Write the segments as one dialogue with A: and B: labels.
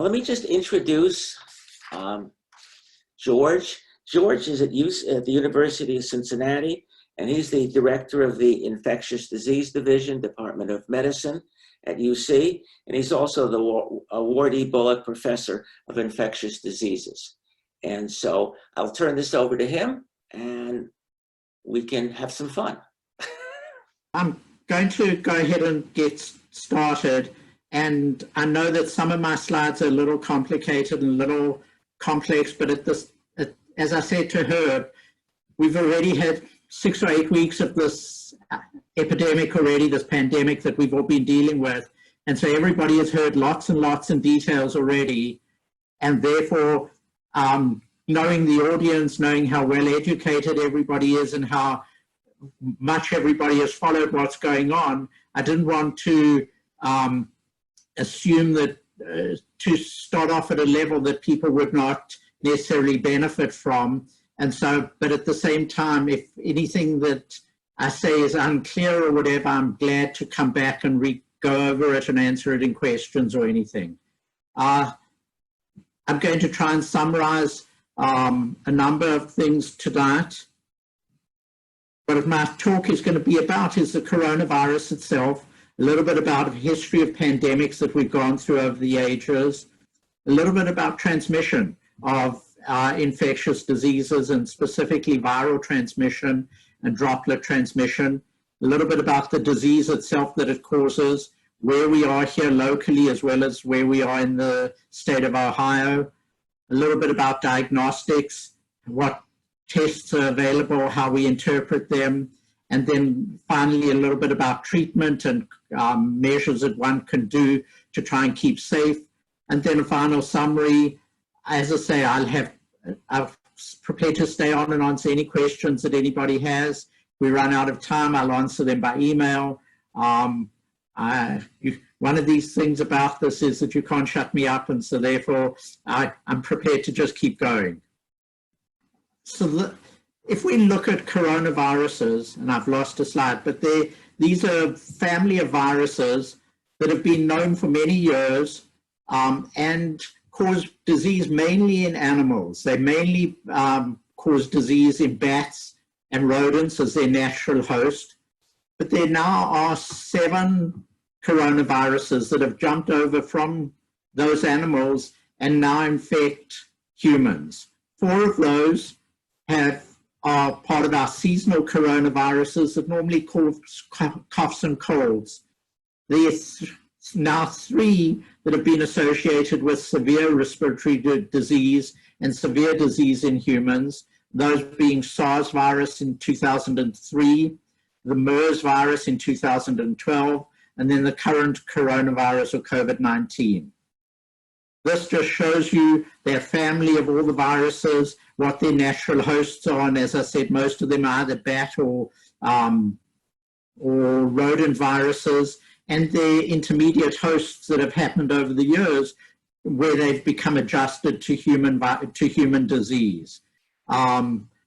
A: Let me just introduce George. George is at the University of Cincinnati, and he's the director of the Infectious Disease Division, Department of Medicine at UC, and he's also the awardee Bullock Professor of Infectious Diseases. And so I'll turn this over to him, and we can have some fun.
B: I'm going to go ahead and get started. And I know that some of my slides are a little complicated and a little complex, but as I said to her, we've already had 6 or 8 weeks of this epidemic already, this pandemic that we've all been dealing with. And so everybody has heard lots and lots of details already. And therefore, knowing the audience, knowing how well educated everybody is and how much everybody has followed what's going on, I didn't want to assume that to start off at a level that people would not necessarily benefit from. And so, but at the same time, if anything that I say is unclear or whatever, I'm glad to come back and go over it and answer it in questions or anything. I'm going to try and summarize a number of things tonight. What my talk is going to be about is the coronavirus itself, a little bit about a history of pandemics that we've gone through over the ages, a little bit about transmission of infectious diseases and specifically viral transmission and droplet transmission, a little bit about the disease itself that it causes, where we are here locally as well as where we are in the state of Ohio, a little bit about diagnostics, what tests are available, how we interpret them, and then finally a little bit about treatment and measures that one can do to try and keep safe. And then a final summary. As I say, I'm prepared to stay on and answer any questions that anybody has. If we run out of time, I'll answer them by email. One of these things about this is that you can't shut me up, and so therefore I'm prepared to just keep going. So if we look at coronaviruses, and I've lost a slide, but these are a family of viruses that have been known for many years and cause disease mainly in animals. They mainly cause disease in bats and rodents as their natural host. But there now are 7 coronaviruses that have jumped over from those animals and now infect humans. 4 of those are part of our seasonal coronaviruses that normally cause coughs and colds. There's now 3 that have been associated with severe respiratory disease and severe disease in humans, those being SARS virus in 2003, the MERS virus in 2012, and then the current coronavirus or COVID-19. This just shows you their family of all the viruses, what their natural hosts are, and as I said, most of them are either bat or rodent viruses, and their intermediate hosts that have happened over the years where they've become adjusted to human disease.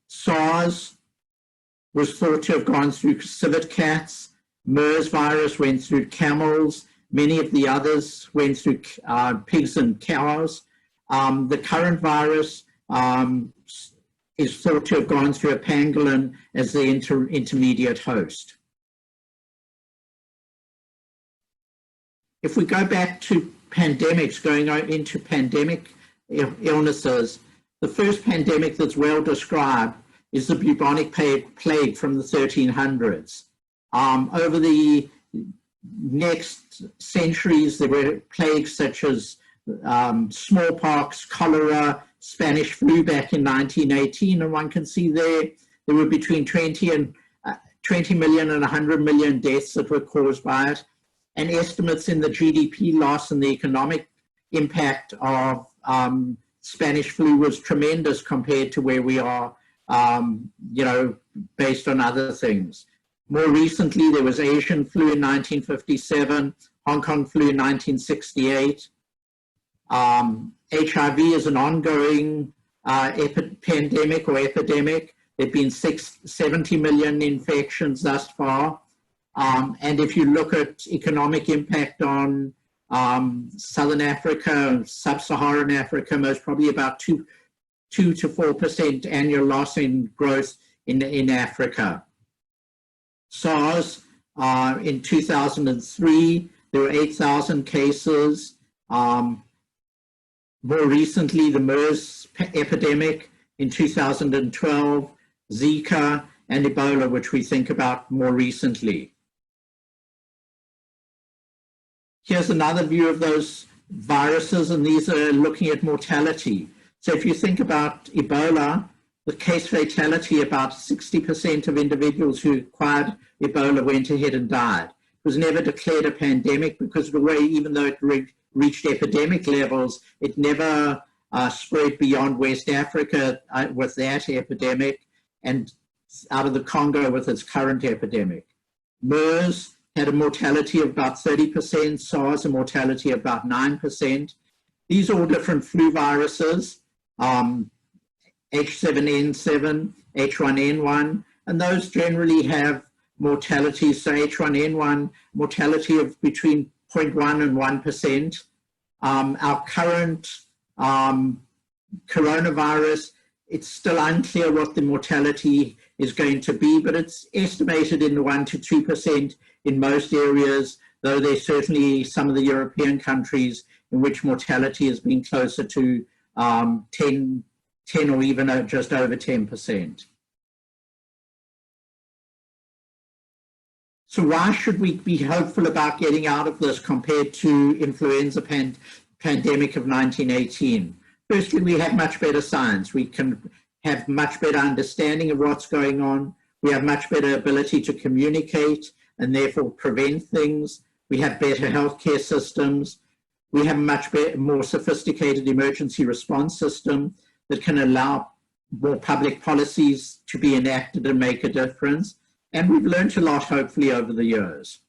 B: SARS was thought to have gone through civet cats. MERS virus went through camels. Many of the others went through pigs and cows. The current virus is thought to have gone through a pangolin as the intermediate host. If we go back to pandemics, going into pandemic illnesses, the first pandemic that's well described is the bubonic plague from the 1300s. Over the next centuries, there were plagues such as smallpox, cholera, Spanish flu back in 1918, and one can see there were between 20 million and 100 million deaths that were caused by it, and estimates in the GDP loss and the economic impact of Spanish flu was tremendous compared to where we are, based on other things. More recently, there was Asian flu in 1957, Hong Kong flu in 1968. HIV is an ongoing pandemic or epidemic. There have been 70 million infections thus far. And if you look at economic impact on Southern Africa, Sub-Saharan Africa, most probably about 2 to 4% annual loss in growth in Africa. SARS, in 2003, there were 8,000 cases. More recently, the MERS epidemic in 2012, Zika, and Ebola, which we think about more recently. Here's another view of those viruses, and these are looking at mortality. So if you think about Ebola, the case fatality, about 60% of individuals who acquired Ebola went ahead and died. It was never declared a pandemic because of the way, even though it reached epidemic levels, it never spread beyond West Africa with that epidemic and out of the Congo with its current epidemic. MERS had a mortality of about 30%, SARS a mortality of about 9%. These are all different flu viruses, H7N7, H1N1, and those generally have mortality. So H1N1, mortality of between 0.1 and 1%. Our current coronavirus, it's still unclear what the mortality is going to be, but it's estimated in the 1 to 2% in most areas, though there's certainly some of the European countries in which mortality has been closer to 10 or even just over 10%. So why should we be hopeful about getting out of this compared to influenza pandemic of 1918? Firstly, we have much better science. We can have much better understanding of what's going on. We have much better ability to communicate and therefore prevent things. We have better healthcare systems. We have a much more sophisticated emergency response system that can allow more public policies to be enacted and make a difference. And we've learned a lot, hopefully, over the years.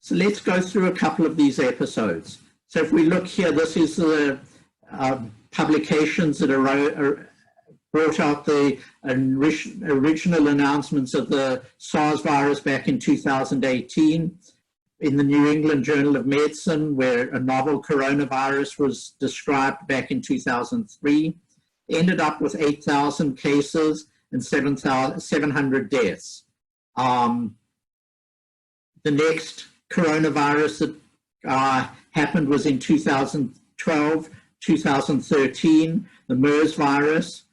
B: So let's go through a couple of these episodes. So if we look here, this is the publications that brought out the original announcements of the SARS virus back in 2018 in the New England Journal of Medicine, where a novel coronavirus was described back in 2003, ended up with 8,000 cases and 700 deaths. The next coronavirus that happened was in 2012, 2013, the MERS virus,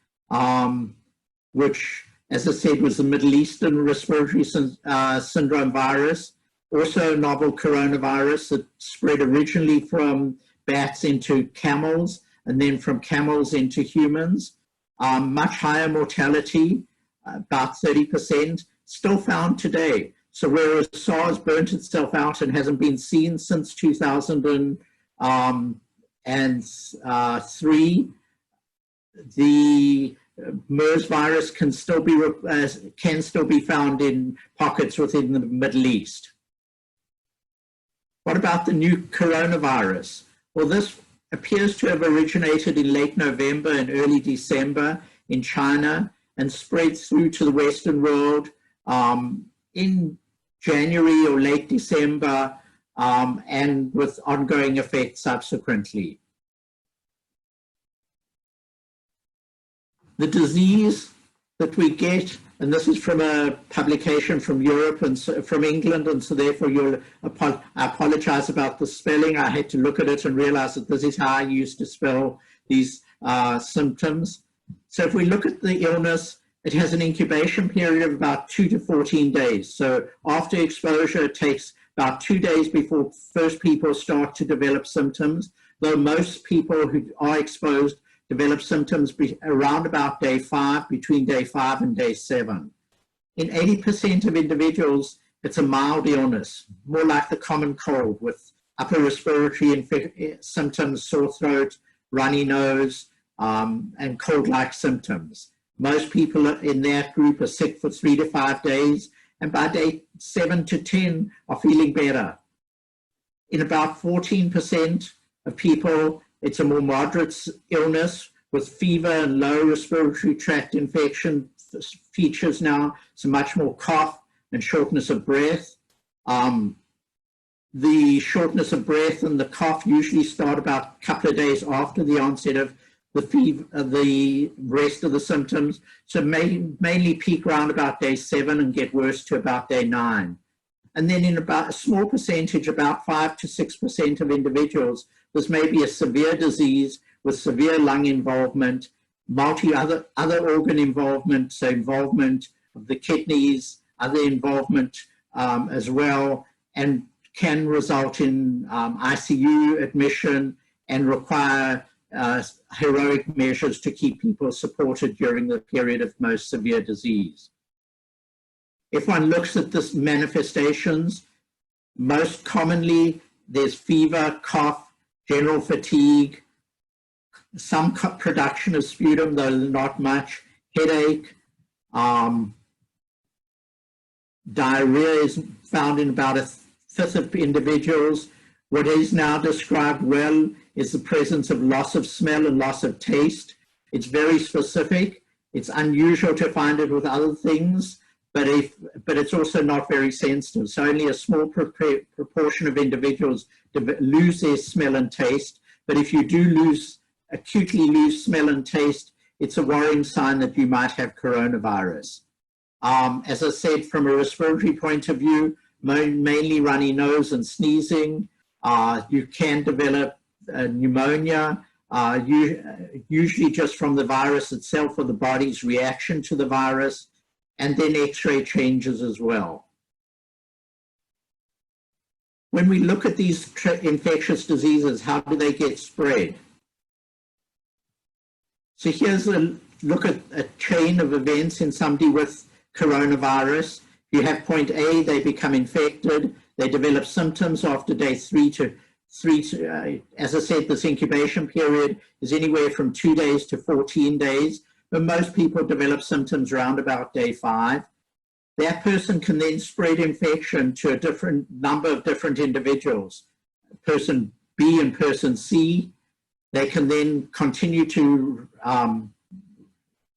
B: which, as I said, was the Middle Eastern respiratory syndrome virus, also a novel coronavirus that spread originally from bats into camels and then from camels into humans. Much higher mortality, about 30%, still found today. So whereas SARS burnt itself out and hasn't been seen since 2003, the MERS virus can still be found in pockets within the Middle East. What about the new coronavirus? Well, this appears to have originated in late November and early December in China and spread through to the Western world in January or late December, and with ongoing effects subsequently. The disease that we get, and this is from a publication from Europe and from England, and so therefore I apologize about the spelling. I had to look at it and realize that this is how I used to spell these symptoms. So if we look at the illness, it has an incubation period of about 2 to 14 days. So after exposure, it takes about 2 days before first people start to develop symptoms, though most people who are exposed develop symptoms around about day 5, between day 5 and day 7. In 80% of individuals, it's a mild illness, more like the common cold with upper respiratory symptoms, sore throat, runny nose, and cold-like symptoms. Most people in that group are sick for 3 to 5 days, and by day 7 to 10 are feeling better. In about 14% of people, it's a more moderate illness with fever and low respiratory tract infection features now, so much more cough and shortness of breath. The shortness of breath and the cough usually start about a couple of days after the onset of the fever, the rest of the symptoms. So mainly peak around about day 7 and get worse to about day 9. And then in about a small percentage, about 5 to 6% of individuals, there's maybe a severe disease with severe lung involvement, other organ involvement, so involvement of the kidneys, other involvement as well, and can result in ICU admission and require heroic measures to keep people supported during the period of most severe disease. If one looks at the manifestations, most commonly there's fever, cough, general fatigue, some production of sputum, though not much, headache, diarrhea is found in about a fifth of individuals. What is now described well is the presence of loss of smell and loss of taste. It's very specific. It's unusual to find it with other things, but it's also not very sensitive. So only a small proportion of individuals lose their smell and taste. But if you do acutely lose smell and taste, it's a worrying sign that you might have coronavirus. As I said, from a respiratory point of view, mainly runny nose and sneezing. You can develop pneumonia, usually just from the virus itself or the body's reaction to the virus, and then X-ray changes as well. When we look at these infectious diseases, how do they get spread? So here's a look at a chain of events in somebody with coronavirus. You have point A, they become infected, they develop symptoms after day 3 to as I said, this incubation period is anywhere from 2 days to 14 days, but most people develop symptoms around about day 5. That person can then spread infection to a different number of different individuals, person B and person C. They can then continue to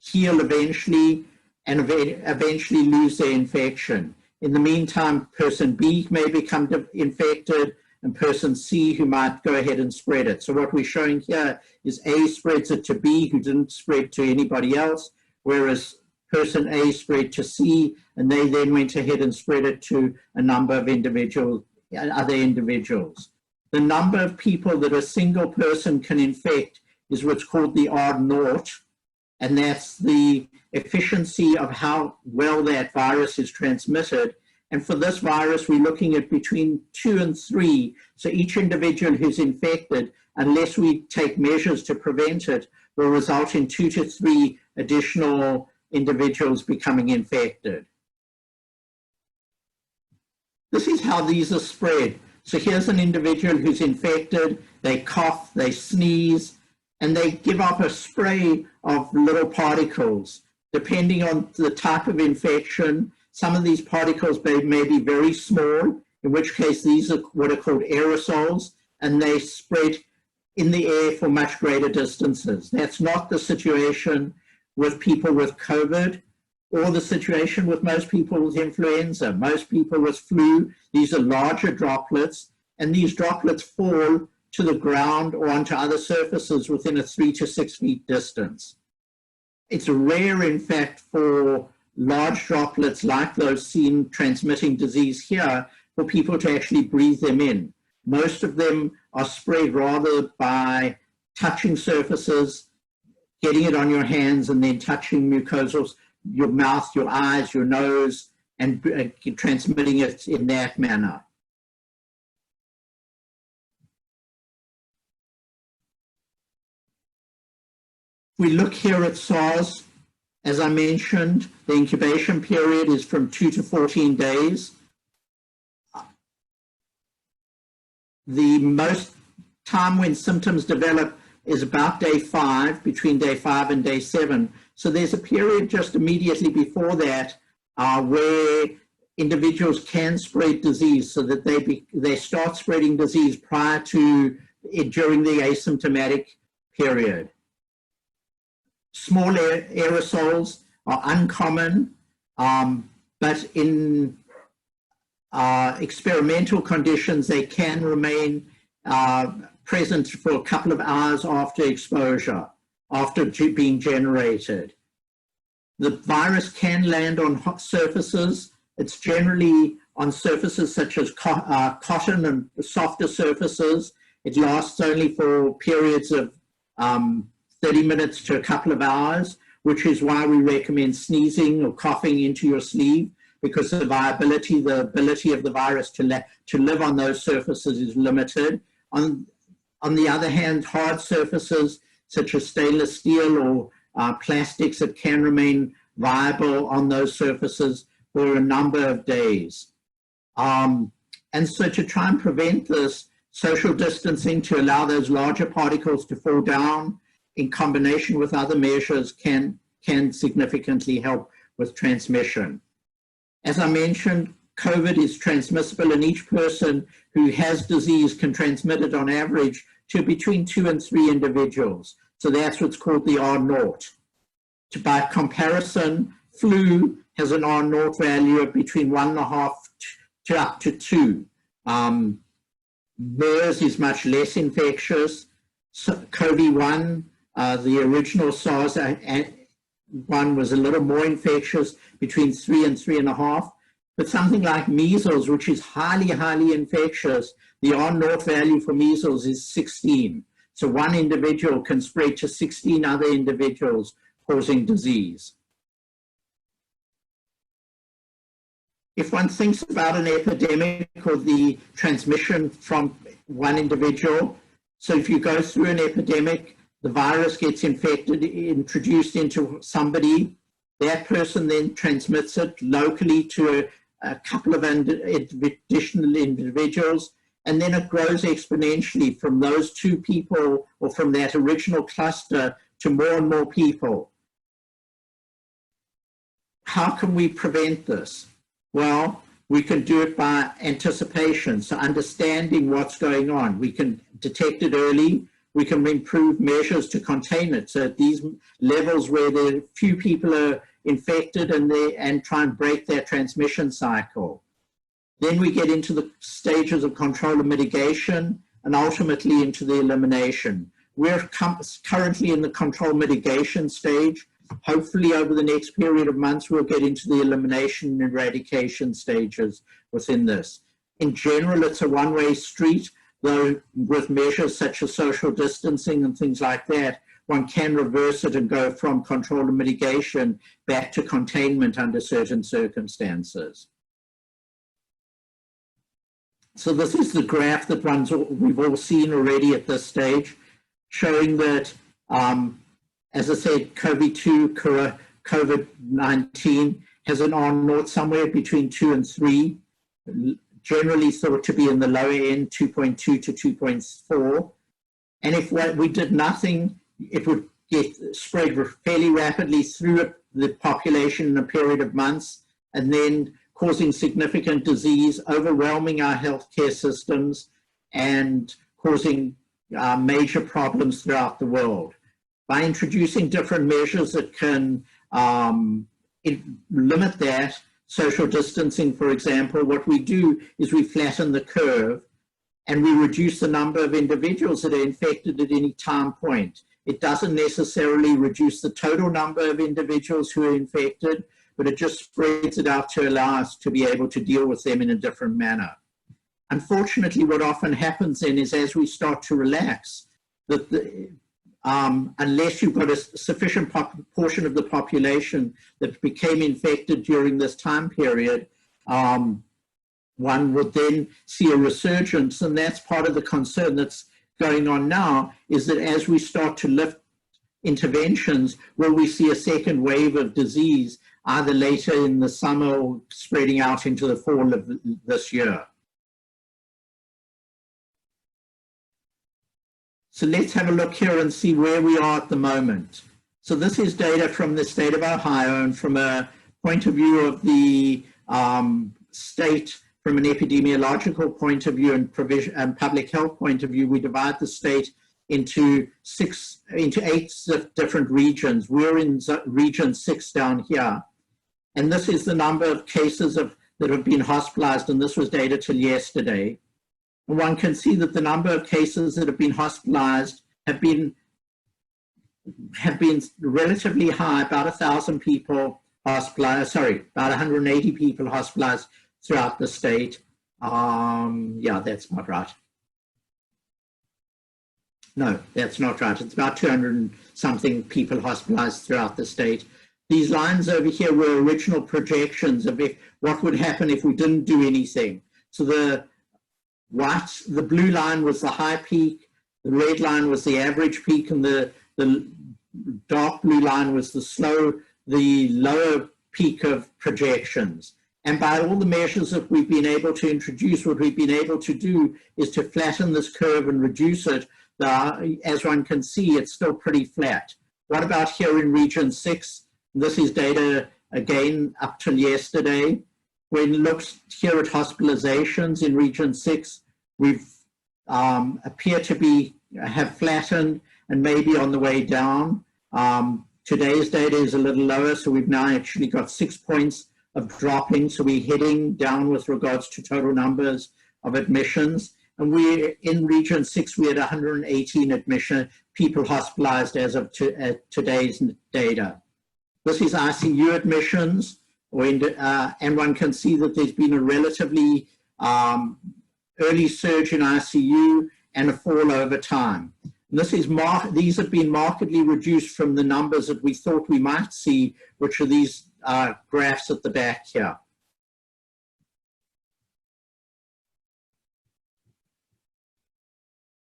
B: heal eventually and eventually lose their infection. In the meantime, person B may become infected and person C who might go ahead and spread it. So what we're showing here is A spreads it to B who didn't spread to anybody else, whereas person A spread to C and they then went ahead and spread it to a number of other individuals. The number of people that a single person can infect is what's called the R0, and that's the efficiency of how well that virus is transmitted. And for this virus, we're looking at between 2 and 3. So each individual who's infected, unless we take measures to prevent it, will result in 2 to 3 additional individuals becoming infected. This is how these are spread. So here's an individual who's infected, they cough, they sneeze, and they give up a spray of little particles. Depending on the type of infection, some of these particles may be very small, in which case these are what are called aerosols, and they spread in the air for much greater distances. That's not the situation with people with COVID or the situation with most people with influenza. Most people with flu, these are larger droplets, and these droplets fall to the ground or onto other surfaces within a 3 to 6 feet distance. It's rare, in fact, for large droplets like those seen transmitting disease here for people to actually breathe them in. Most of them are spread rather by touching surfaces, getting it on your hands, and then touching mucosal, your mouth, your eyes, your nose, and transmitting it in that manner. We look here at SARS. As I mentioned, the incubation period is from 2 to 14 days. The most time when symptoms develop is about day 5, between day 5 and day 7. So there's a period just immediately before that where individuals can spread disease, so that they start spreading disease prior to during the asymptomatic period. Small aerosols are uncommon, but in experimental conditions, they can remain present for a couple of hours after exposure, after being generated. The virus can land on hot surfaces. It's generally on surfaces such as cotton and softer surfaces. It lasts only for periods of 30 minutes to a couple of hours, which is why we recommend sneezing or coughing into your sleeve, because the ability of the virus to live on those surfaces is limited. On the other hand, hard surfaces such as stainless steel or plastics that can remain viable on those surfaces for a number of days. And so to try and prevent this, social distancing to allow those larger particles to fall down in combination with other measures can significantly help with transmission. As I mentioned, COVID is transmissible, and each person who has disease can transmit it on average to between 2 and 3 individuals. So that's what's called the R0. By comparison, flu has an R0 value of between 1.5 to up to 2. MERS is much less infectious. So COVID-1, the original SARS-1 was a little more infectious, between 3 and 3.5. But something like measles, which is highly, highly infectious, the R0 value for measles is 16. So one individual can spread to 16 other individuals, causing disease. If one thinks about an epidemic or the transmission from one individual, so if you go through an epidemic, the virus gets infected, introduced into somebody, that person then transmits it locally to a couple of additional individuals, and then it grows exponentially from those 2 people or from that original cluster to more and more people. How can we prevent this? Well, we can do it by anticipation, so understanding what's going on. We can detect it early. We can improve measures to contain it. So at these levels where there are few people are infected and try and break their transmission cycle. Then we get into the stages of control and mitigation, and ultimately into the elimination. We're currently in the control mitigation stage. Hopefully over the next period of months, we'll get into the elimination and eradication stages within this. In general, it's a one-way street, though with measures such as social distancing and things like that, one can reverse it and go from control and mitigation back to containment under certain circumstances. So this is the graph that we've all seen already at this stage, showing that, as I said, COVID-19 has an R0 somewhere between 2 and 3, generally thought to be in the lower end, 2.2 to 2.4. And if we did nothing, it would get spread fairly rapidly through the population in a period of months, and then causing significant disease, overwhelming our healthcare systems, and causing major problems throughout the world. By introducing different measures that can limit that, social distancing, for example, what we do is we flatten the curve and we reduce the number of individuals that are infected at any time point. It doesn't necessarily reduce the total number of individuals who are infected, but it just spreads it out to allow us to be able to deal with them in a different manner. Unfortunately, what often happens then is as we start to relax, that unless you've got a sufficient portion of the population that became infected during this time period, one would then see a resurgence, and that's part of the concern that's going on now, is that as we start to lift interventions, will we see a second wave of disease either later in the summer or spreading out into the fall of this year. So let's have a look here and see where we are at the moment. So this is data from the state of Ohio, and from a point of view of the state, from an epidemiological point of view and provision and public health point of view, we divide the state into 8 different regions. We're in region 6 down here. And this is the number of cases of that have been hospitalized, and this was data till yesterday. And one can see that the number of cases that have been hospitalized have been relatively high, about 1,000 people hospitalized, about 180 people hospitalized throughout the state. Yeah, that's not right. No, that's not right. It's about 200 and something people hospitalized throughout the state. These lines over here were original projections of what would happen if we didn't do anything. So the blue line was the high peak, the red line was the average peak, and the dark blue line was the lower peak of projections. And by all the measures that we've been able to introduce, what we've been able to do is to flatten this curve and reduce it. As one can see, it's still pretty flat. What about here in region 6? This is data, again, up till yesterday. When looked here at hospitalizations in region 6, we've appear to have flattened and maybe on the way down. Today's data is a little lower, so we've now actually got 6 points of dropping, so we're heading down with regards to total numbers of admissions. And we in region 6, we had 118 people hospitalized as of today's data. This is ICU admissions, and one can see that there's been a relatively early surge in ICU and a fall over time. And these have been markedly reduced from the numbers that we thought we might see, which are these graphs at the back here.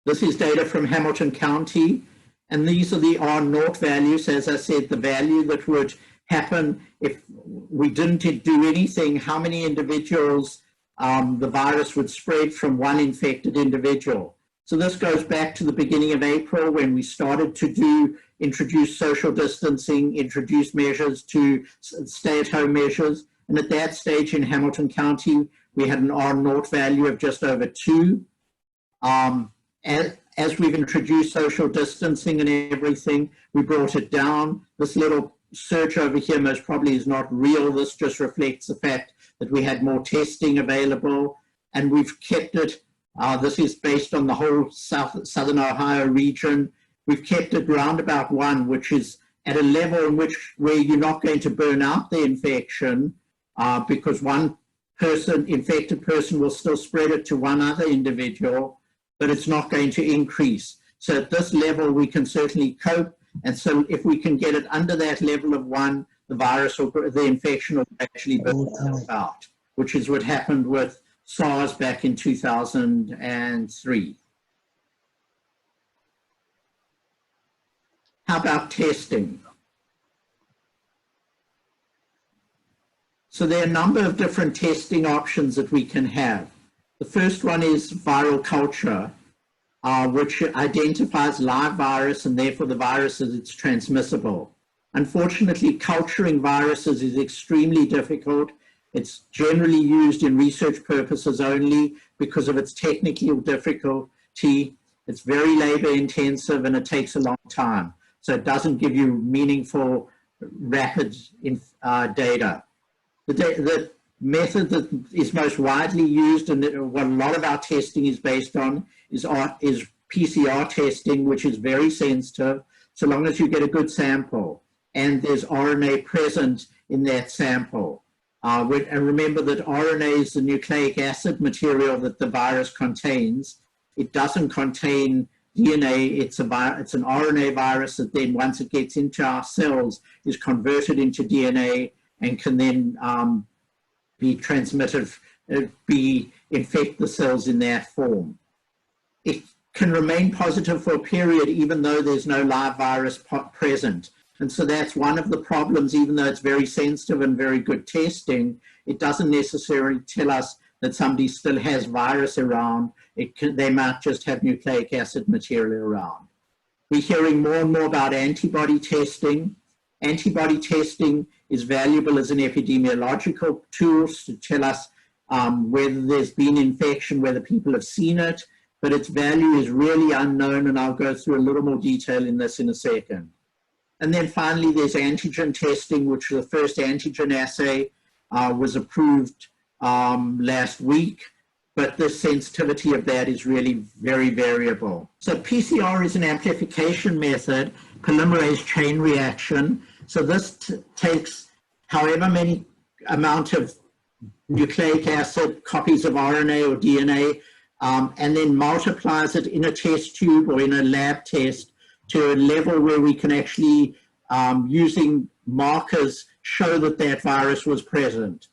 B: This is data from Hamilton County, and these are the R0 values. As I said, the value that would happen if we didn't do anything, how many individuals the virus would spread from one infected individual. So this goes back to the beginning of April when we started to introduce social distancing, introduce measures to stay-at-home measures. And at that stage in Hamilton County, we had an R0 value of just over 2. As we've introduced social distancing and everything, we brought it down. This little surge over here most probably is not real. This just reflects the fact that we had more testing available, and we've kept it. This is based on the whole southern Ohio region. We've kept it round about 1, which is at a level in where you're not going to burn out the infection because one infected person will still spread it to one other individual, but it's not going to increase. So at this level, we can certainly cope. And so if we can get it under that level of 1, the infection will actually burn itself out, which is what happened with SARS back in 2003. How about testing? So there are a number of different testing options that we can have. The first one is viral culture, which identifies live virus and therefore the virus as it's transmissible. Unfortunately, culturing viruses is extremely difficult. It's generally used in research purposes only because of its technical difficulty. It's very labor intensive and it takes a long time. So it doesn't give you meaningful, rapid data. The method that is most widely used and what a lot of our testing is based on is PCR testing, which is very sensitive, so long as you get a good sample and there's RNA present in that sample. And remember that RNA is the nucleic acid material that the virus contains. It doesn't contain DNA. It's an RNA virus that then, once it gets into our cells, is converted into DNA and can then be transmitted, infect the cells in that form. It can remain positive for a period even though there's no live virus present. And so that's one of the problems. Even though it's very sensitive and very good testing, it doesn't necessarily tell us that somebody still has virus around. They might just have nucleic acid material around. We're hearing more and more about antibody testing. Antibody testing is valuable as an epidemiological tool to tell us whether there's been infection, whether people have seen it, but its value is really unknown, and I'll go through a little more detail in this in a second. And then finally, there's antigen testing, which the first antigen assay was approved last week, but the sensitivity of that is really very variable. So PCR is an amplification method, polymerase chain reaction. So this takes however many amount of nucleic acid, copies of RNA or DNA, and then multiplies it in a test tube or in a lab test to a level where we can actually, using markers, show that that virus was present.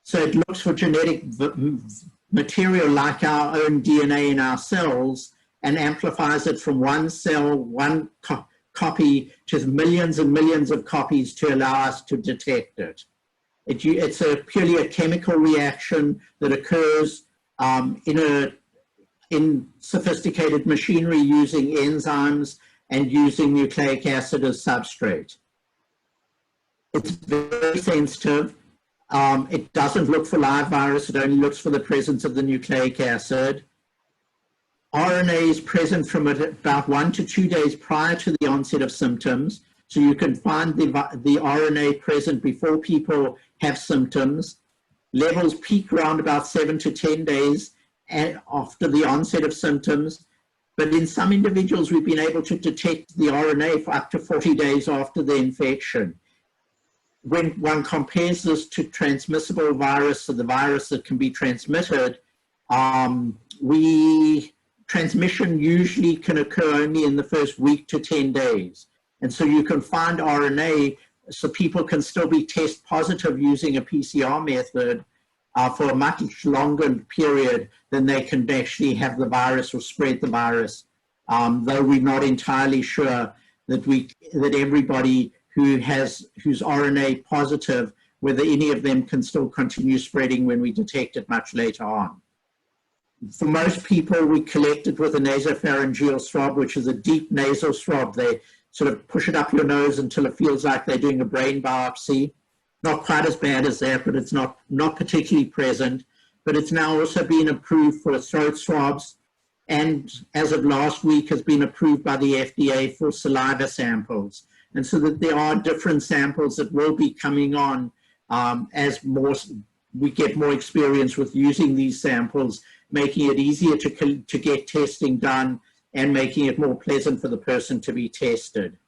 B: So it looks for genetic material like our own DNA in our cells and amplifies it from one cell, one copy to millions and millions of copies to allow us to detect it. It's purely a chemical reaction that occurs in sophisticated machinery using enzymes and using nucleic acid as substrate. It's very sensitive. It doesn't look for live virus, it only looks for the presence of the nucleic acid. RNA is present from about 1 to 2 days prior to the onset of symptoms. So you can find the RNA present before people have symptoms. Levels peak around about 7 to 10 days after the onset of symptoms. But in some individuals, we've been able to detect the RNA for up to 40 days after the infection. When one compares this to transmissible virus, so the virus that can be transmitted, transmission usually can occur only in the first week to 10 days. And so you can find RNA, so people can still be test positive using a PCR method for a much longer period than they can actually have the virus or spread the virus. Though we're not entirely sure that everybody who's RNA positive, whether any of them can still continue spreading when we detect it much later on. For most people, we collect it with a nasopharyngeal swab, which is a deep nasal swab. They sort of push it up your nose until it feels like they're doing a brain biopsy. Not quite as bad as that, but it's not particularly present. But it's now also been approved for throat swabs, and as of last week has been approved by the FDA for saliva samples. And so that there are different samples that will be coming on as we get more experience with using these samples, making it easier to get testing done and making it more pleasant for the person to be tested.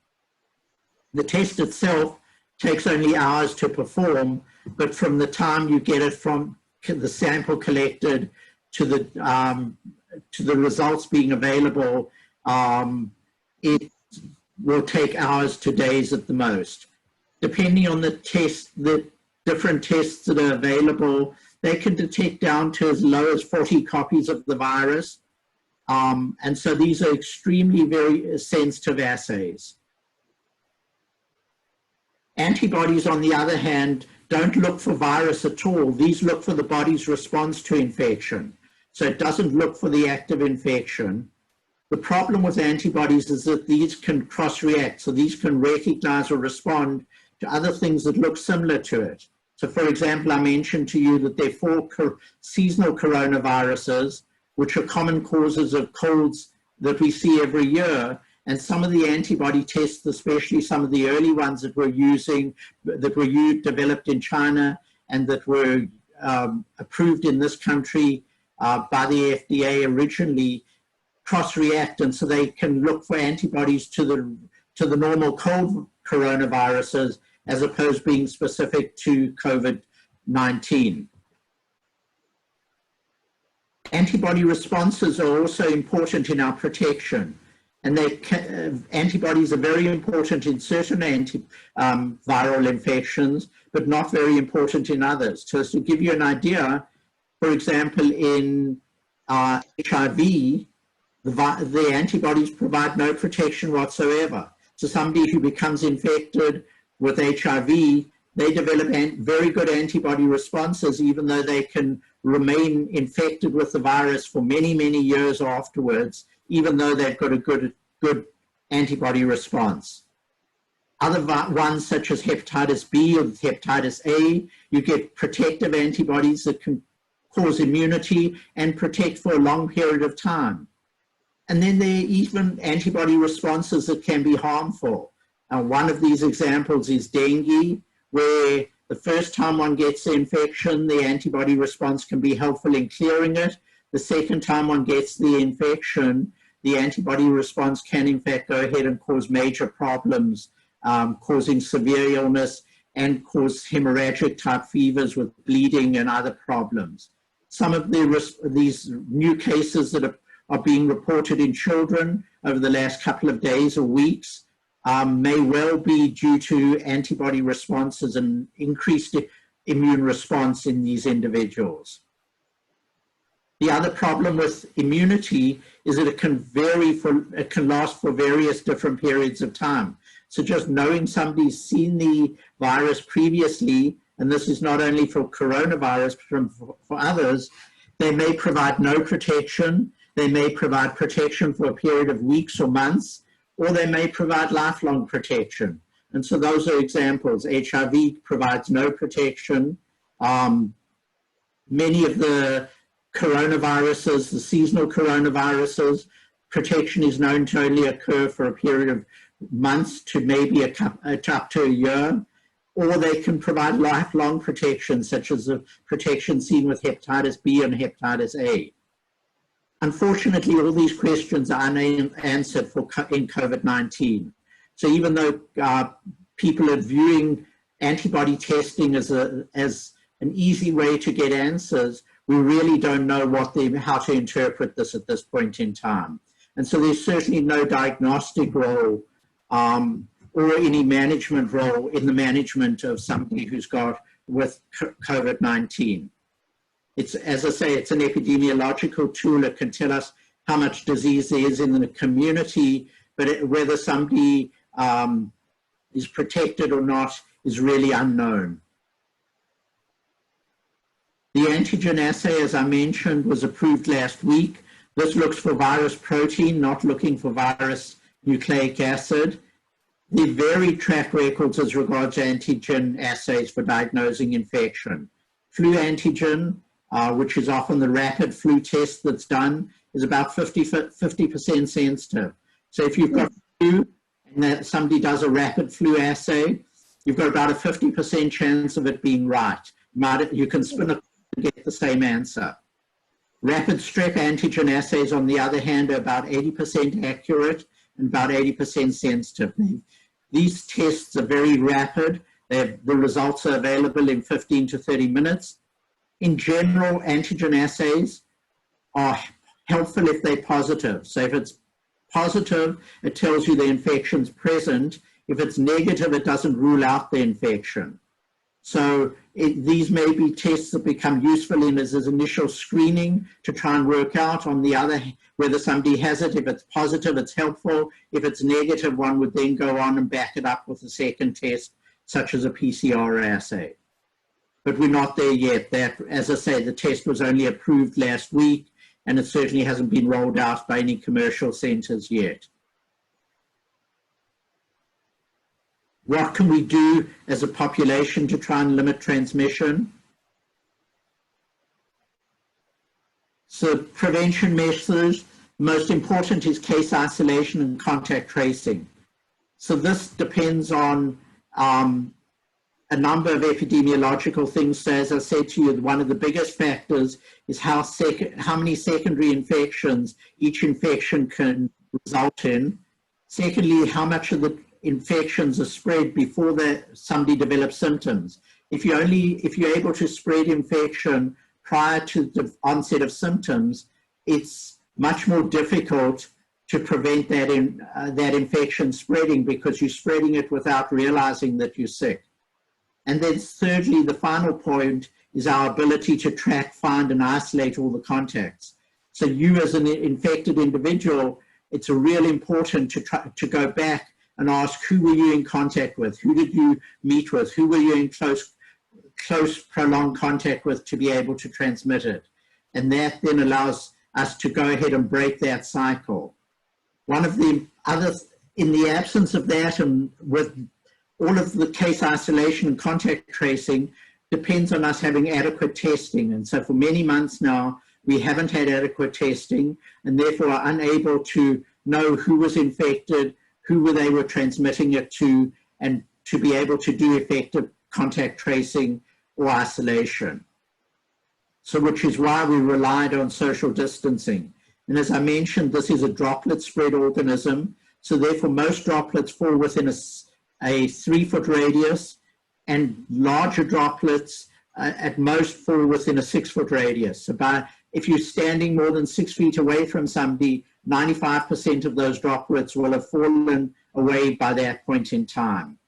B: The test itself takes only hours to perform, but from the time you get it from the sample collected to the results being available, it will take hours to days at the most. Depending on the different tests that are available, they can detect down to as low as 40 copies of the virus. And so these are extremely very sensitive assays. Antibodies, on the other hand, don't look for virus at all. These look for the body's response to infection. So it doesn't look for the active infection. The problem with antibodies is that these can cross-react. So these can recognize or respond to other things that look similar to it. So for example, I mentioned to you that there are 4 seasonal coronaviruses, which are common causes of colds that we see every year. And some of the antibody tests, especially some of the early ones that we're using, developed in China and that were approved in this country by the FDA originally, cross-react, and so they can look for antibodies to the normal cold coronaviruses as opposed to being specific to COVID-19. Antibody responses are also important in our protection, and antibodies are very important in certain viral infections, but not very important in others. So to give you an idea, for example, in HIV, the antibodies provide no protection whatsoever. So somebody who becomes infected with HIV, they develop very good antibody responses, even though they can remain infected with the virus for many, many years afterwards, even though they've got a good antibody response. Other ones, such as hepatitis B or hepatitis A, you get protective antibodies that can cause immunity and protect for a long period of time. And then there are even antibody responses that can be harmful. One of these examples is dengue, where The first time one gets the infection, the antibody response can be helpful in clearing it. The second time one gets the infection, the antibody response can in fact go ahead and cause major problems, causing severe illness and cause hemorrhagic type fevers with bleeding and other problems. Some of these new cases that are being reported in children over the last couple of days or weeks may well be due to antibody responses and increased immune response in these individuals. The other problem with immunity is that it can last for various different periods of time. So just knowing somebody's seen the virus previously, and this is not only for coronavirus, but for others, they may provide no protection, they may provide protection for a period of weeks or months, or they may provide lifelong protection. And so those are examples. HIV provides no protection. Many of the coronaviruses, the seasonal coronaviruses, protection is known to only occur for a period of months to maybe up to a year, or they can provide lifelong protection, such as the protection seen with hepatitis B and hepatitis A. Unfortunately, all these questions are unanswered in COVID-19. So even though people are viewing antibody testing as an easy way to get answers, we really don't know how to interpret this at this point in time. And so there's certainly no diagnostic role or any management role in the management of somebody who's got with COVID-19. It's, as I say, it's an epidemiological tool. It can tell us how much disease there is in the community, but whether somebody is protected or not is really unknown. The antigen assay, as I mentioned, was approved last week. This looks for virus protein, not looking for virus nucleic acid. There are varied track records as regards antigen assays for diagnosing infection. Flu antigen, which is often the rapid flu test that's done, is about 50% sensitive. So if you've got flu and that somebody does a rapid flu assay, you've got about a 50% chance of it being right. You can spin it and get the same answer. Rapid strep antigen assays, on the other hand, are about 80% accurate and about 80% sensitive. These tests are very rapid. The results are available in 15 to 30 minutes. In general, antigen assays are helpful if they're positive. So if it's positive, it tells you the infection's present. If it's negative, it doesn't rule out the infection. So these may be tests that become useful in as initial screening to try and work out on the other whether somebody has it. If it's positive, it's helpful. If it's negative, one would then go on and back it up with a second test, such as a PCR assay. But we're not there yet. That, as I say, the test was only approved last week, and it certainly hasn't been rolled out by any commercial centers yet. What can we do as a population to try and limit transmission? So prevention measures, most important is case isolation and contact tracing. So this depends on a number of epidemiological things. So as I said to you, one of the biggest factors is how many secondary infections each infection can result in. Secondly, how much of the infections are spread before somebody develops symptoms. If you're able to spread infection prior to the onset of symptoms, it's much more difficult to prevent that infection spreading, because you're spreading it without realizing that you're sick. And then thirdly, the final point is our ability to track, find, and isolate all the contacts. So you as an infected individual, it's really important to go back and ask, who were you in contact with? Who did you meet with? Who were you in close prolonged contact with to be able to transmit it? And that then allows us to go ahead and break that cycle. One of the others, in the absence of that, and with all of the case isolation and contact tracing, depends on us having adequate testing. And so for many months now, we haven't had adequate testing, and therefore are unable to know who was infected, who they were transmitting it to, and to be able to do effective contact tracing or isolation. So which is why we relied on social distancing. And as I mentioned, this is a droplet spread organism. So therefore most droplets fall within a 3-foot radius, and larger droplets at most fall within a 6-foot radius. So if you're standing more than 6 feet away from somebody, 95% of those droplets will have fallen away by that point in time.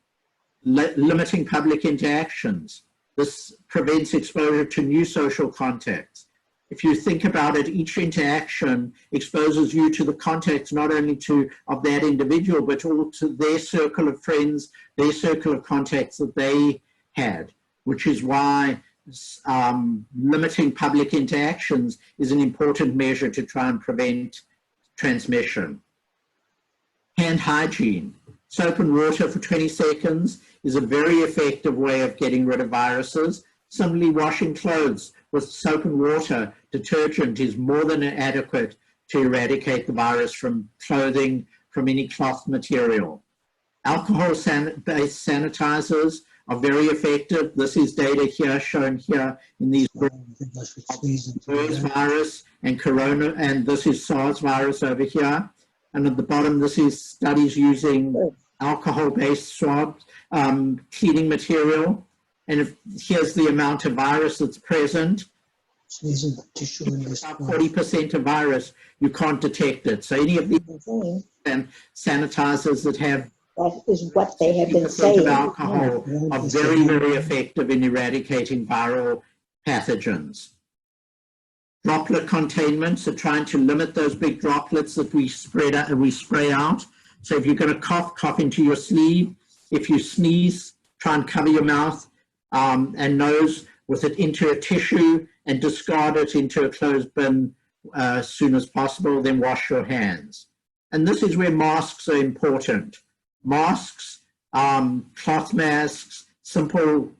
B: Limiting public interactions. This prevents exposure to new social contacts. If you think about it, each interaction exposes you to the contacts not only of that individual, but all to their circle of friends, their circle of contacts that they had, which is why limiting public interactions is an important measure to try and prevent transmission. Hand hygiene. Soap and water for 20 seconds is a very effective way of getting rid of viruses. Similarly, washing clothes with soap and water, detergent, is more than adequate to eradicate the virus from clothing, from any cloth material. Alcohol-based sanitizers are very effective. This is data here shown here in these MERS virus and corona, and this is SARS virus over here. And at the bottom, this is studies using alcohol-based swabs, cleaning material. And here's the amount of virus that's present. About 40% of virus, you can't detect it. So any of these sanitizers that have
C: that is what they have been saying.
B: Of alcohol are very, very effective in eradicating viral pathogens. Droplet containment, so trying to limit those big droplets that we spray out. So if you're going to cough, cough into your sleeve. If you sneeze, try and cover your mouth and nose with it into a tissue and discard it into a closed bin as soon as possible, then wash your hands. And this is where masks are important. Masks, cloth masks, simple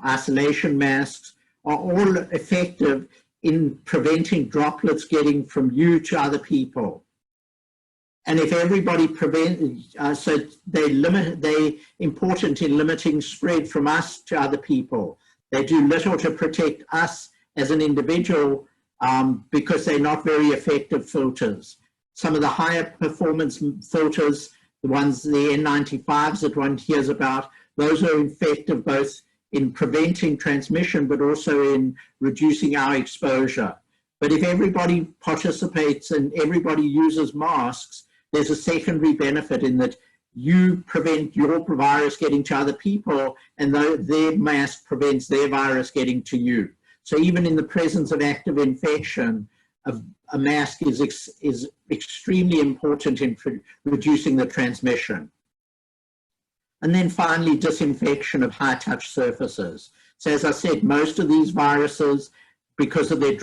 B: isolation masks are all effective in preventing droplets getting from you to other people. And if everybody so they're important in limiting spread from us to other people. They do little to protect us as an individual because they're not very effective filters. Some of the higher performance filters, the ones, the N95s that one hears about, those are effective both in preventing transmission, but also in reducing our exposure. But if everybody participates and everybody uses masks, there's a secondary benefit in that you prevent your virus getting to other people, and their mask prevents their virus getting to you. So even in the presence of active infection, a mask is extremely important in reducing the transmission. And then finally, disinfection of high-touch surfaces. So as I said, most of these viruses, because of their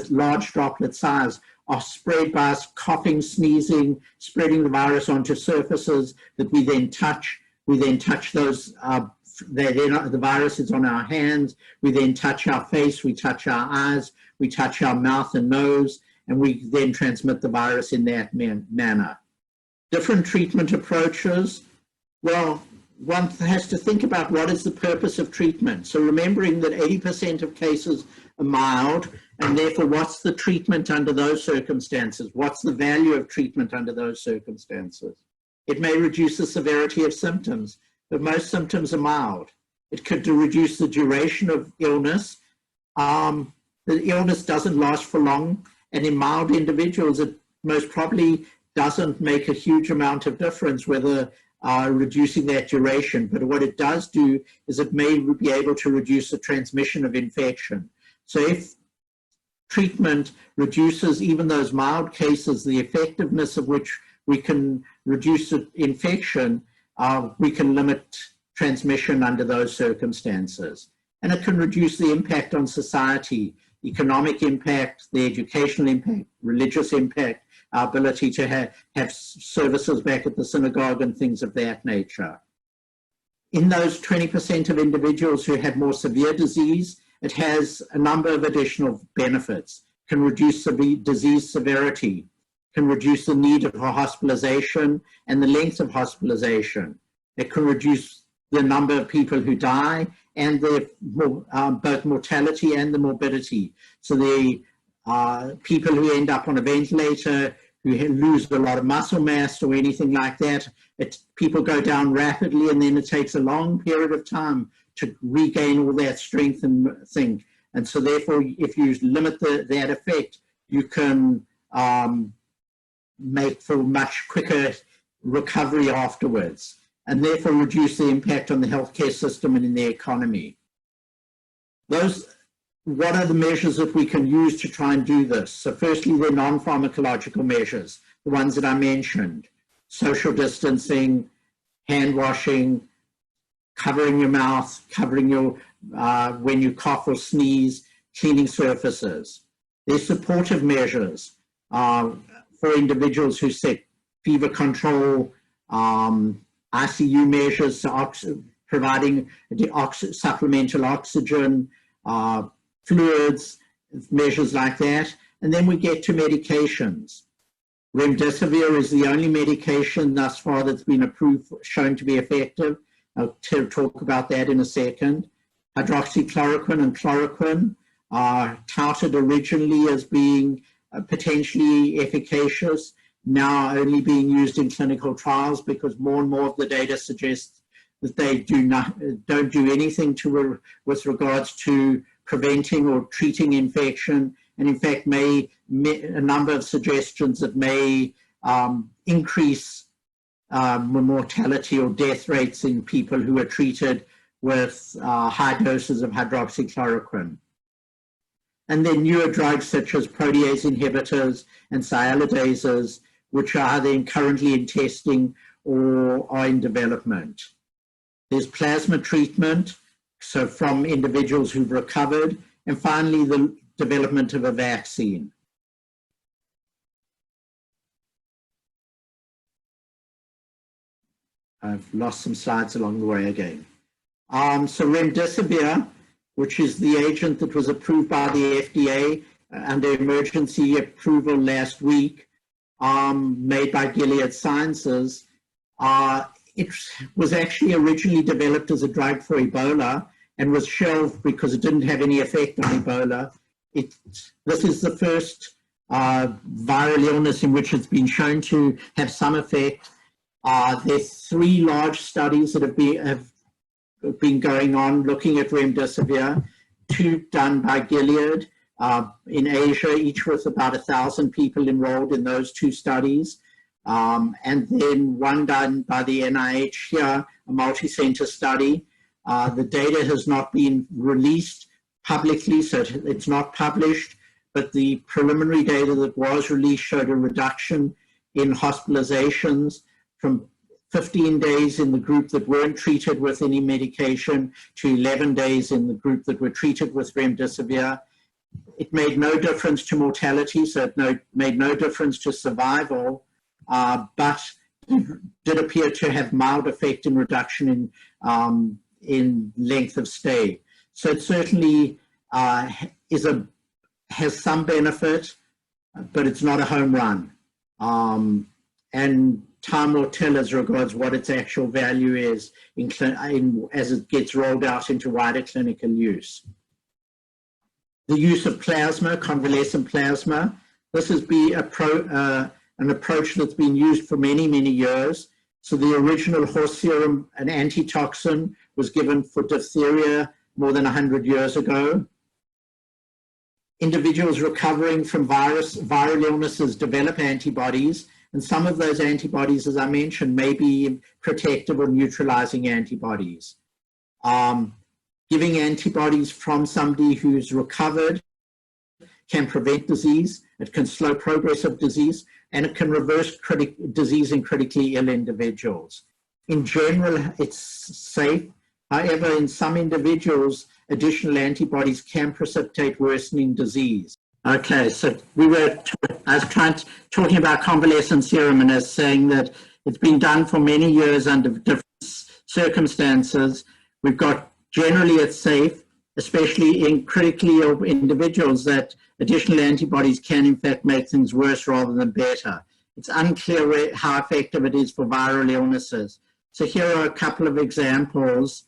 B: large droplet size, are spread by us coughing, sneezing, spreading the virus onto surfaces that we then touch. We then touch those, the virus is on our hands. We then touch our face, we touch our eyes, we touch our mouth and nose, and we then transmit the virus in that manner. Different treatment approaches. Well, one has to think about what is the purpose of treatment. So remembering that 80% of cases are mild, and therefore what's the treatment under those circumstances? What's the value of treatment under those circumstances? It may reduce the severity of symptoms, but most symptoms are mild. It could reduce the duration of illness. The illness doesn't last for long, and in mild individuals, it most probably doesn't make a huge amount of difference whether reducing that duration. But what it does do is it may be able to reduce the transmission of infection. So if treatment reduces even those mild cases, the effectiveness of which we can reduce the infection, we can limit transmission under those circumstances. And it can reduce the impact on society, economic impact, the educational impact, religious impact, our ability to have services back at the synagogue and things of that nature. In those 20% of individuals who have more severe disease, it has a number of additional benefits. It can reduce disease severity, can reduce the need for hospitalization and the length of hospitalization. It can reduce the number of people who die and the both mortality and the morbidity. So the people who end up on a ventilator, who lose a lot of muscle mass or anything like that, people go down rapidly, and then it takes a long period of time to regain all that strength and thing. And so therefore, if you limit that effect, you can make for much quicker recovery afterwards, and therefore reduce the impact on the healthcare system and in the economy. What are the measures that we can use to try and do this? So firstly, they're non-pharmacological measures, the ones that I mentioned: social distancing, hand washing, covering your mouth, covering your, when you cough or sneeze, cleaning surfaces. There's supportive measures for individuals who sick: fever control, ICU measures, providing supplemental oxygen, fluids, measures like that. And then we get to medications. Remdesivir is the only medication thus far that's been approved, shown to be effective. I'll talk about that in a second. Hydroxychloroquine and chloroquine are touted originally as being potentially efficacious, now only being used in clinical trials because more and more of the data suggests that they don't do anything with regards to preventing or treating infection, and in fact a number of suggestions that may increase mortality or death rates in people who are treated with high doses of hydroxychloroquine. And then newer drugs such as protease inhibitors and sialidases, which are either currently in testing or are in development. There's plasma treatment, so from individuals who've recovered, and finally the development of a vaccine. I've lost some slides along the way again. So remdesivir, which is the agent that was approved by the FDA under emergency approval last week, made by Gilead Sciences. It was actually originally developed as a drug for Ebola and was shelved because it didn't have any effect on Ebola. This is the first viral illness in which it's been shown to have some effect. There's 3 large studies that have been going on looking at remdesivir, 2 done by Gilead in Asia, each with about 1,000 people enrolled in those 2 studies. And then 1 done by the NIH here, a multi-center study. The data has not been released publicly, so it's not published, but the preliminary data that was released showed a reduction in hospitalizations from 15 days in the group that weren't treated with any medication to 11 days in the group that were treated with remdesivir. It made no difference to mortality, so it made no difference to survival, but did appear to have mild effect in reduction in length of stay. So it certainly has some benefit, but it's not a home run. And time will tell as regards what its actual value is as it gets rolled out into wider clinical use. The use of plasma, convalescent plasma, this has been an approach that's been used for many, many years. So the original horse serum, an antitoxin, was given for diphtheria more than 100 years ago. Individuals recovering from viral illnesses develop antibodies, and some of those antibodies, as I mentioned, may be protective or neutralizing antibodies. Giving antibodies from somebody who's recovered can prevent disease, it can slow progress of disease, and it can reverse disease in critically ill individuals. In general, it's safe. However, in some individuals, additional antibodies can precipitate worsening disease. Okay, so I was talking about convalescent serum, and as saying that it's been done for many years under different circumstances. We've got generally it's safe, especially in critically ill individuals, that additional antibodies can in fact make things worse rather than better. It's unclear how effective it is for viral illnesses. So here are a couple of examples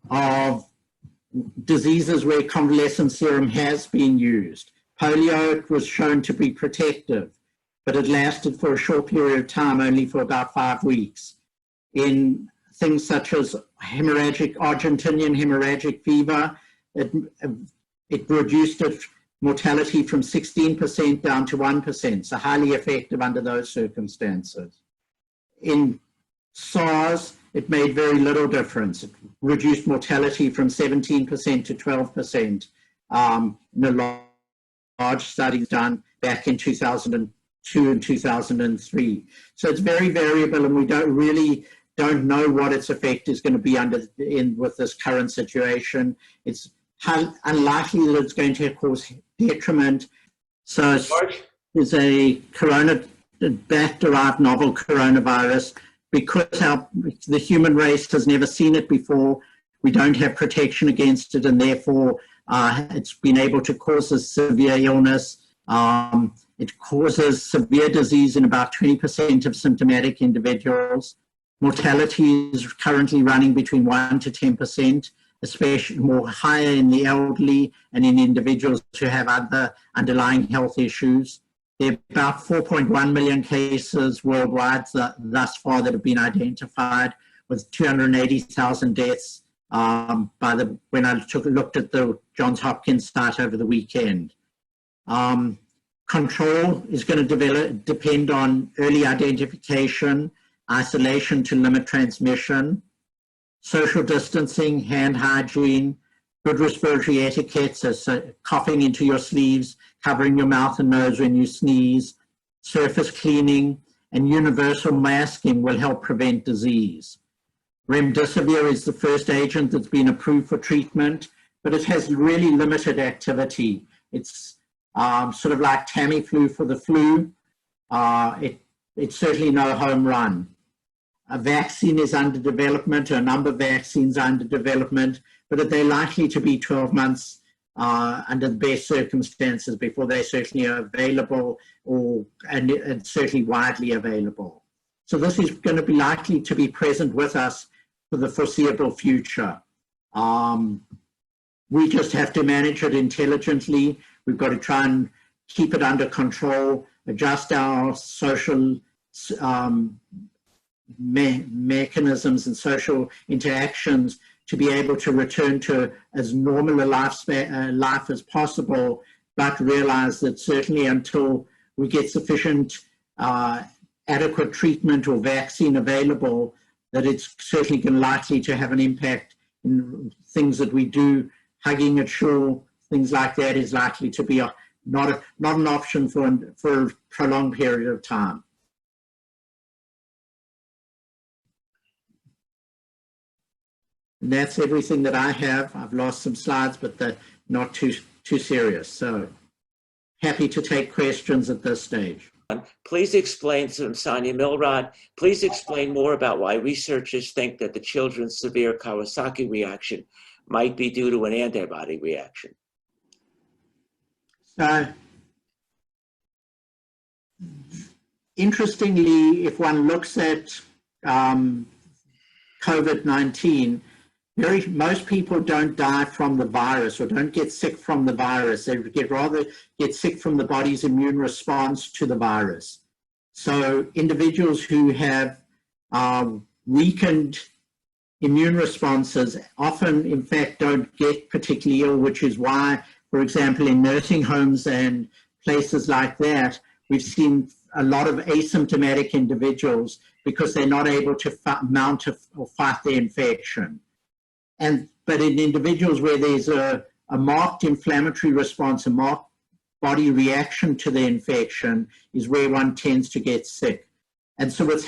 B: of diseases where convalescent serum has been used. Polio was shown to be protective, but it lasted for a short period of time, only for about 5 weeks. In things such as Argentinian hemorrhagic fever, it reduced mortality from 16% down to 1%, so highly effective under those circumstances. In SARS, it made very little difference. It reduced mortality from 17% to 12% in a large studies done back in 2002 and 2003. So it's very variable, and we don't know what its effect is going to be with this current situation. It's unlikely that it's going to cause detriment. So it's a bat-derived novel coronavirus. Because the human race has never seen it before, we don't have protection against it, and therefore it's been able to cause a severe illness. It causes severe disease in about 20% of symptomatic individuals. Mortality is currently running between 1 to 10%, especially more higher in the elderly and in individuals who have other underlying health issues. There are about 4.1 million cases worldwide thus far that have been identified, with 280,000 deaths when I looked at the Johns Hopkins site over the weekend. Control is going to depend on early identification, isolation to limit transmission, social distancing, hand hygiene, good respiratory etiquette, so coughing into your sleeves, covering your mouth and nose when you sneeze, surface cleaning, and universal masking will help prevent disease. Remdesivir is the first agent that's been approved for treatment, but it has really limited activity. It's sort of like Tamiflu for the flu. It's certainly no home run. A vaccine is under development, a number of vaccines are under development, but they're likely to be 12 months under the best circumstances before they certainly are available and certainly widely available. So this is going to be likely to be present with us for the foreseeable future. We just have to manage it intelligently. We've got to try and keep it under control, adjust our social mechanisms and social interactions to be able to return to as normal a life as possible, but realize that certainly until we get sufficient adequate treatment or vaccine available, that it's certainly likely to have an impact in things that we do. Hugging at shul, things like that is likely to be not an option for a prolonged period of time. And that's everything that I have. I've lost some slides, but they're not too serious. So happy to take questions at this stage.
A: Please explain, Sonia Milrod, please explain more about why researchers think that the children's severe Kawasaki reaction might be due to an antibody reaction.
B: Interestingly, if one looks at COVID-19, most people don't die from the virus or don't get sick from the virus. They rather get sick from the body's immune response to the virus. So individuals who have weakened immune responses often, in fact, don't get particularly ill, which is why, for example, in nursing homes and places like that, we've seen a lot of asymptomatic individuals because they're not able to mount or fight the infection. But in individuals where there's a marked inflammatory response, a marked body reaction to the infection, is where one tends to get sick. And so what's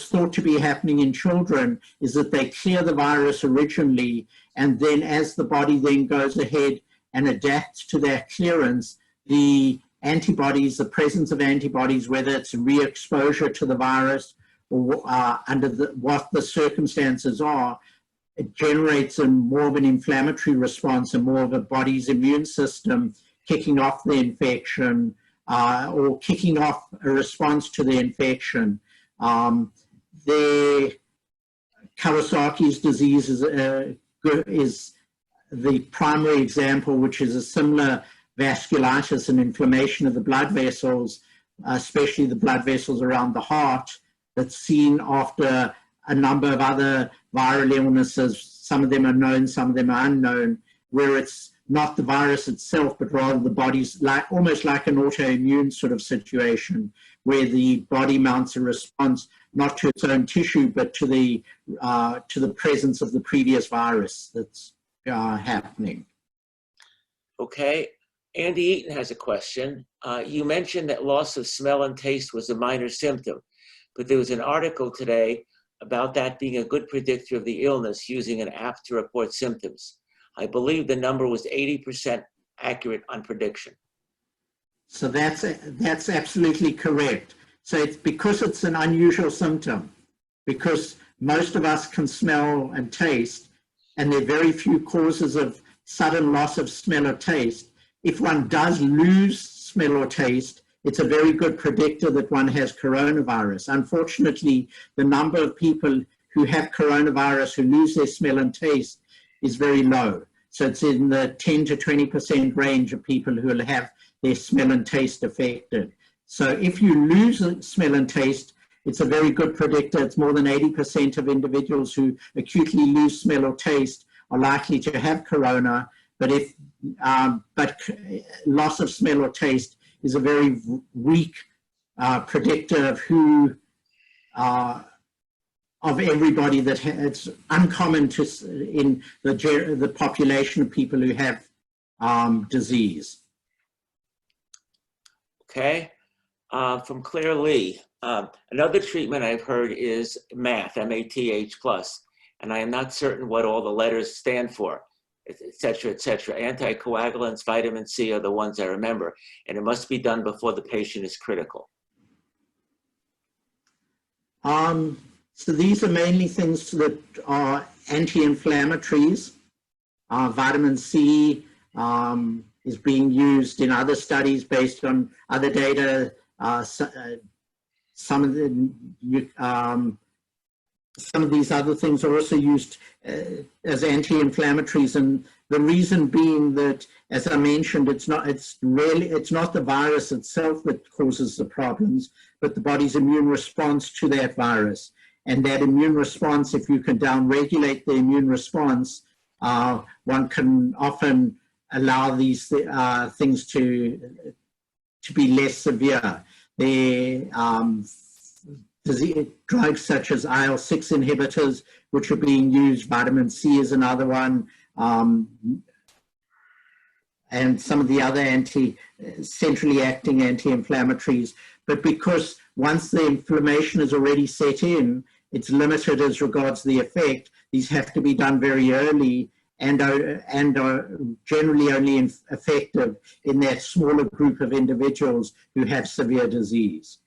B: thought to be happening in children is that they clear the virus originally, and then as the body then goes ahead and adapts to that clearance, the antibodies, the presence of antibodies, whether it's re-exposure to the virus or under what the circumstances are, it generates more of an inflammatory response and more of a body's immune system kicking off the infection or kicking off a response to the infection. Kawasaki's disease is the primary example, which is a similar vasculitis and inflammation of the blood vessels, especially the blood vessels around the heart, that's seen after a number of other viral illnesses. Some of them are known, some of them are unknown, where it's not the virus itself, but rather the body's almost like an autoimmune sort of situation, where the body mounts a response not to its own tissue, but to the presence of the previous virus that's happening.
A: Okay, Andy Eaton has a question. You mentioned that loss of smell and taste was a minor symptom, but there was an article today about that being a good predictor of the illness using an app to report symptoms. I believe the number was 80% accurate on prediction.
B: So that's absolutely correct. So it's because it's an unusual symptom, because most of us can smell and taste, and there are very few causes of sudden loss of smell or taste. If one does lose smell or taste, it's a very good predictor that one has coronavirus. Unfortunately, the number of people who have coronavirus who lose their smell and taste is very low. So it's in the 10 to 20% range of people who will have their smell and taste affected. So if you lose smell and taste, it's a very good predictor. It's more than 80% of individuals who acutely lose smell or taste are likely to have corona. But loss of smell or taste is a very weak predictor of who, of everybody that it's uncommon to in the population of people who have disease.
A: Okay, from Claire Lee. Another treatment I've heard is MATH, M-A-T-H plus, and I am not certain what all the letters stand for, et cetera, et cetera. Anticoagulants, vitamin C are the ones I remember, and it must be done before the patient is critical.
B: So these are mainly things that are anti-inflammatories. Vitamin C is being used in other studies based on other data. Some of these other things are also used as anti-inflammatories, and the reason being that, as I mentioned, it's not the virus itself that causes the problems, but the body's immune response to that virus. And that immune response, if you can downregulate the immune response, one can often allow these things to be less severe. Drugs such as IL-6 inhibitors, which are being used, vitamin C is another one, and some of the other centrally acting anti-inflammatories. But because once the inflammation is already set in, it's limited as regards the effect. These have to be done very early and are generally only effective in that smaller group of individuals who have severe disease.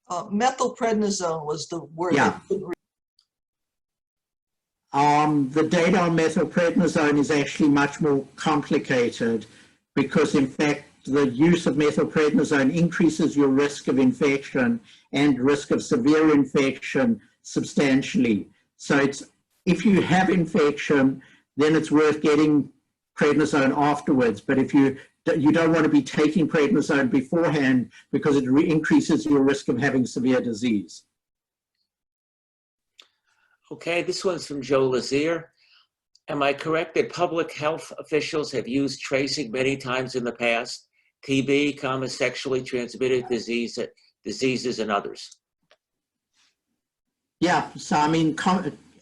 D: Methylprednisone was the word.
B: Yeah. The data on methylprednisone is actually much more complicated because, in fact, the use of methylprednisone increases your risk of infection and risk of severe infection substantially. So if you have infection, then it's worth getting prednisone afterwards. But if you don't want to be taking prednisone beforehand because it increases your risk of having severe disease.
A: Okay, this one's from Joe Lazier. Am I correct that public health officials have used tracing many times in the past? TB, sexually transmitted diseases, and others.
B: Yeah, so I mean,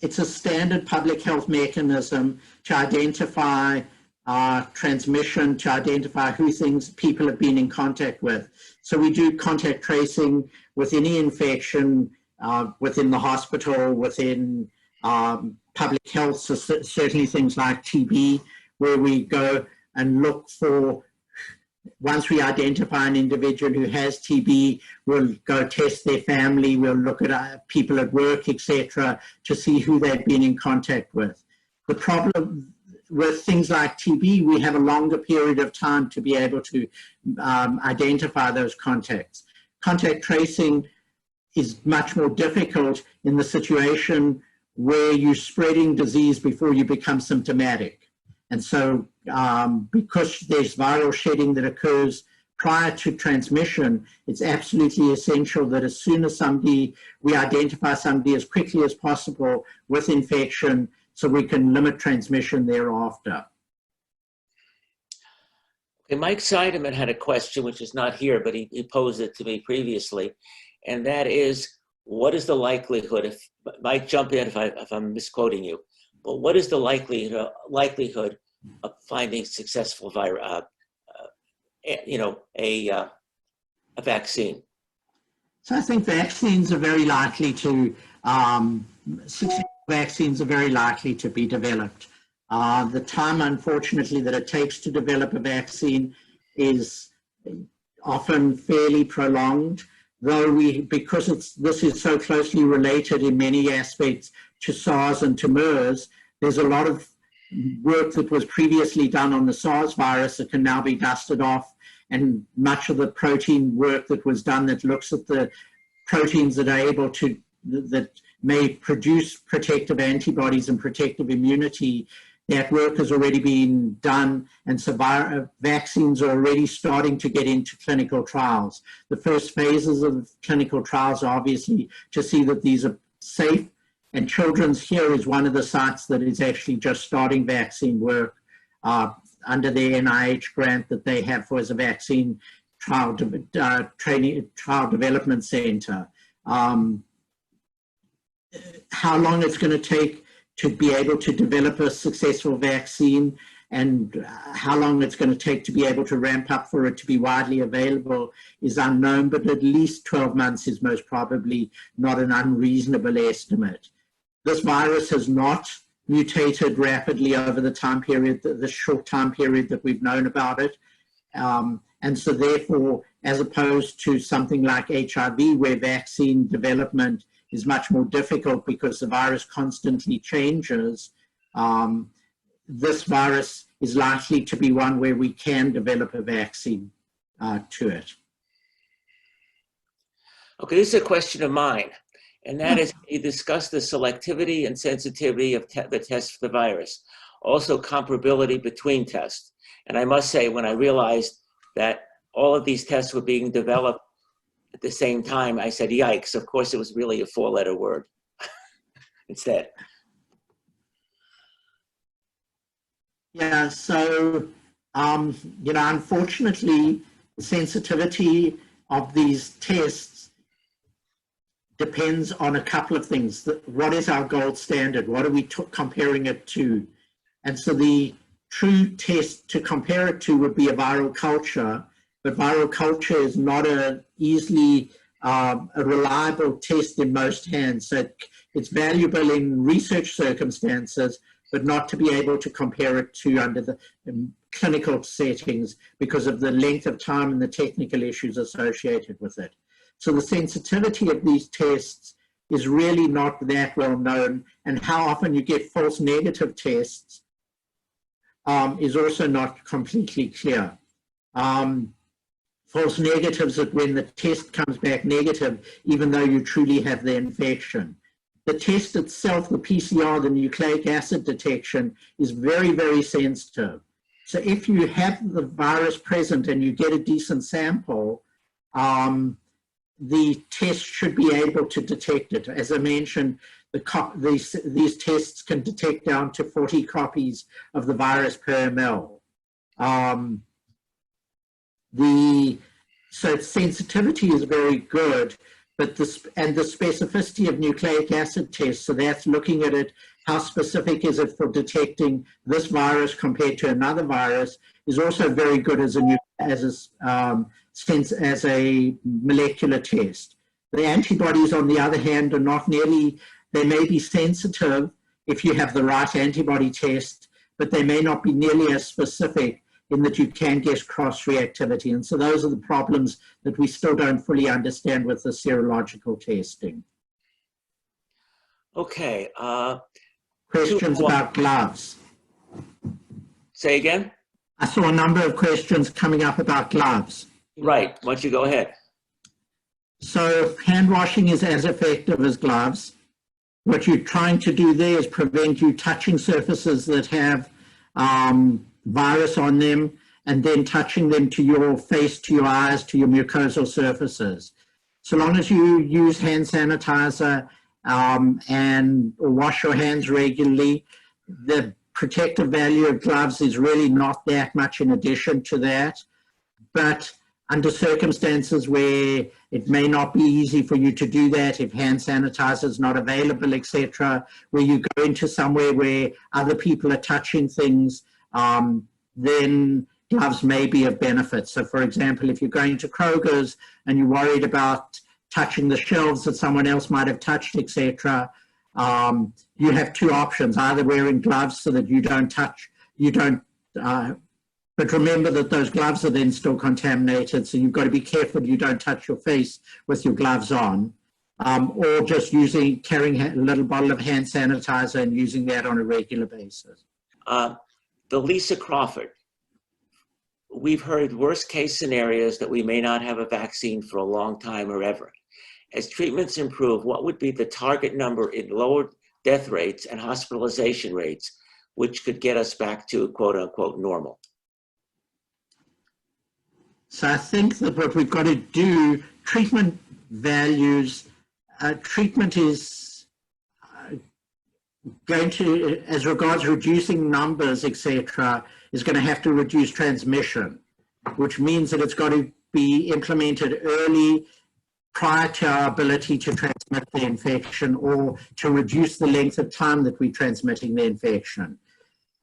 B: it's a standard public health mechanism to identify transmission, to identify who people have been in contact with. So we do contact tracing with any infection within the hospital, within public health, so certainly things like TB, where we go and look for, once we identify an individual who has TB, we'll go test their family, we'll look at people at work, etc., to see who they've been in contact with. The problem with things like TB, we have a longer period of time to be able to identify those contacts. Contact tracing is much more difficult in the situation where you're spreading disease before you become symptomatic. And so because there's viral shedding that occurs prior to transmission, it's absolutely essential that as soon as we identify somebody as quickly as possible with infection so we can limit transmission thereafter.
A: Okay, Mike Seidemann had a question, which is not here, but he posed it to me previously, and that is, what is the likelihood, if Mike, jump in if I'm misquoting you, but what is the likelihood of finding successful a vaccine?
B: So I think vaccines are very likely to, successful vaccines are very likely to be developed. The time, unfortunately, that it takes to develop a vaccine is often fairly prolonged, though because this is so closely related in many aspects to SARS and to MERS, there's a lot of work that was previously done on the SARS virus that can now be dusted off, and much of the protein work that was done that looks at the proteins that are able to, that may produce protective antibodies and protective immunity, that work has already been done, and so vaccines are already starting to get into clinical trials. The first phases of clinical trials are obviously to see that these are safe, and Children's here is one of the sites that is actually just starting vaccine work under the NIH grant that they have for as a vaccine trial development center. How long it's going to take to be able to develop a successful vaccine, and how long it's going to take to be able to ramp up for it to be widely available is unknown, but at least 12 months is most probably not an unreasonable estimate. This virus has not mutated rapidly over the time period, the short time period that we've known about it. And so therefore, as opposed to something like HIV, where vaccine development is much more difficult because the virus constantly changes, this virus is likely to be one where we can develop a vaccine to it.
A: Okay, this is a question of mine, and that is, you discussed the selectivity and sensitivity of the tests for the virus, also comparability between tests. And I must say, when I realized that all of these tests were being developed at the same time, I said, yikes. Of course, it was really a 4-letter word instead.
B: Yeah, so, unfortunately, the sensitivity of these tests depends on a couple of things. What is our gold standard? What are we comparing it to? And so the true test to compare it to would be a viral culture, but viral culture is not a easily a reliable test in most hands. So it's valuable in research circumstances, but not to be able to compare it to under the clinical settings because of the length of time and the technical issues associated with it. So the sensitivity of these tests is really not that well known, and how often you get false negative tests is also not completely clear. False negatives are when the test comes back negative, even though you truly have the infection. The test itself, the PCR, the nucleic acid detection, is very, very sensitive. So if you have the virus present and you get a decent sample, the test should be able to detect it. As I mentioned, these tests can detect down to 40 copies of the virus per ml. So sensitivity is very good, but the specificity of nucleic acid tests, so that's looking at it, how specific is it for detecting this virus compared to another virus, is also very good as a molecular test. The antibodies, on the other hand, are not nearly, they may be sensitive if you have the right antibody test, but they may not be nearly as specific in that you can get cross-reactivity. And so those are the problems that we still don't fully understand with the serological testing.
A: Okay.
B: Questions about gloves.
A: Say again?
B: I saw a number of questions coming up about gloves.
A: Right. Why don't you go ahead?
B: So hand washing is as effective as gloves. What you're trying to do there is prevent you touching surfaces that have virus on them and then touching them to your face, to your eyes, to your mucosal surfaces. So long as you use hand sanitizer or wash your hands regularly, the protective value of gloves is really not that much in addition to that. But under circumstances where it may not be easy for you to do that, if hand sanitizer is not available, etc., where you go into somewhere where other people are touching things, then gloves may be of benefit. So for example, if you're going to Kroger's and you're worried about touching the shelves that someone else might have touched, etc., you have two options: either wearing gloves so that you don't touch, but remember that those gloves are then still contaminated, so you've got to be careful you don't touch your face with your gloves on, or just carrying a little bottle of hand sanitizer and using that on a regular basis.
A: The Lisa Crawford, we've heard worst case scenarios that we may not have a vaccine for a long time or ever. As treatments improve, what would be the target number in lower death rates and hospitalization rates, which could get us back to quote unquote normal?
B: So I think that what we've got to do, treatment values, treatment is going to, as regards reducing numbers, etc., is going to have to reduce transmission, which means that it's got to be implemented early prior to our ability to transmit the infection or to reduce the length of time that we're transmitting the infection.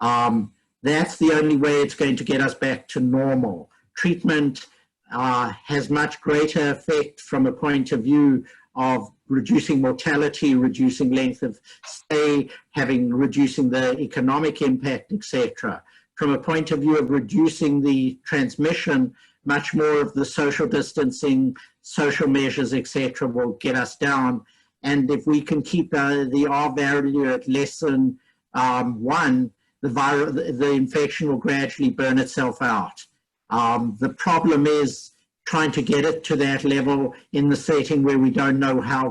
B: That's the only way it's going to get us back to normal. Treatment has much greater effect from a point of view of reducing mortality, reducing length of stay, reducing the economic impact, etc. From a point of view of reducing the transmission, much more of the social distancing, social measures, etc., will get us down. And if we can keep the R value at less than 1, the infection will gradually burn itself out. The problem is trying to get it to that level in the setting where we don't know how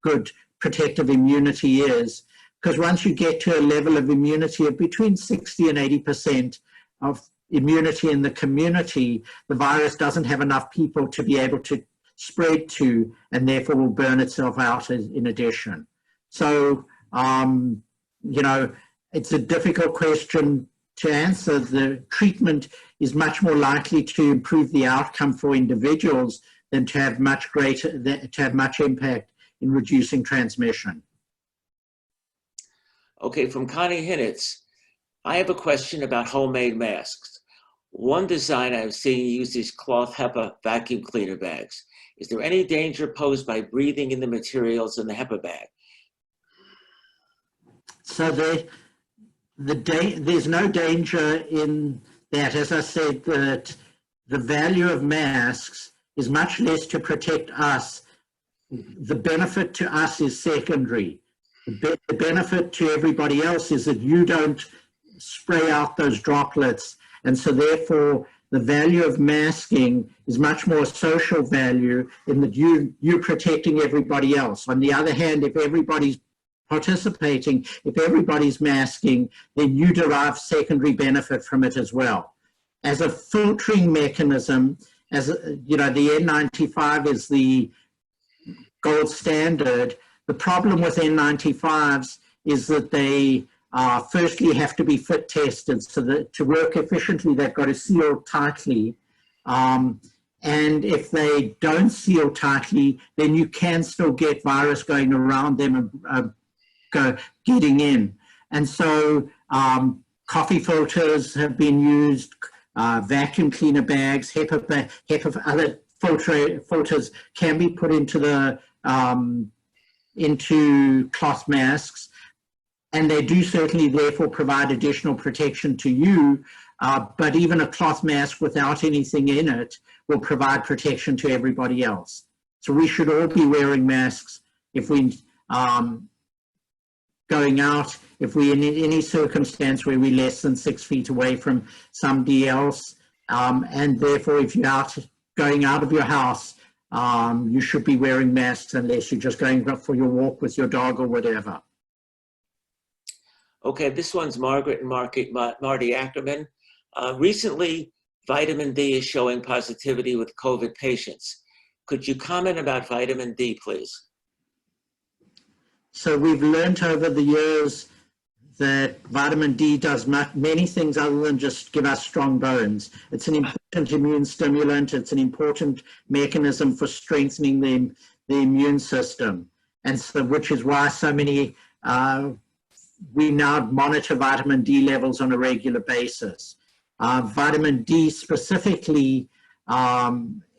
B: good protective immunity is. Because once you get to a level of immunity of between 60 and 80% of immunity in the community, the virus doesn't have enough people to be able to spread to, and therefore will burn itself out in addition. So, you know, it's a difficult question to answer. The treatment is much more likely to improve the outcome for individuals than to have much impact in reducing transmission.
A: Okay, from Connie Hinnitz, I have a question about homemade masks. One design I've seen uses cloth HEPA vacuum cleaner bags. Is there any danger posed by breathing in the materials in the HEPA bag?
B: So there's no danger in that. As I said, that the value of masks is much less to protect us. The benefit to us is secondary. The benefit to everybody else is that you don't spray out those droplets. And so therefore, the value of masking is much more social value in that you're protecting everybody else. On the other hand, if everybody's participating, if everybody's masking, then you derive secondary benefit from it as well. As a filtering mechanism, as you know, the N95 is the gold standard. The problem with N95s is that they firstly have to be fit tested, so that to work efficiently, they've got to seal tightly. And if they don't seal tightly, then you can still get virus going around them and getting in. And so coffee filters have been used, vacuum cleaner bags, HEPA other filters can be put into the into cloth masks, and they do certainly therefore provide additional protection to you, but even a cloth mask without anything in it will provide protection to everybody else. So we should all be wearing masks if we going out, if we're in any circumstance where we're less than 6 feet away from somebody else, and therefore if you're going out of your house, you should be wearing masks unless you're just going for your walk with your dog or whatever.
A: Okay, this one's Margaret and Marty Ackerman. Recently, vitamin D is showing positivity with COVID patients. Could you comment about vitamin D, please?
B: So we've learned over the years that vitamin D does many things other than just give us strong bones. It's an important immune stimulant. It's an important mechanism for strengthening the immune system. And so, which is why so many, we now monitor vitamin D levels on a regular basis. Vitamin D specifically,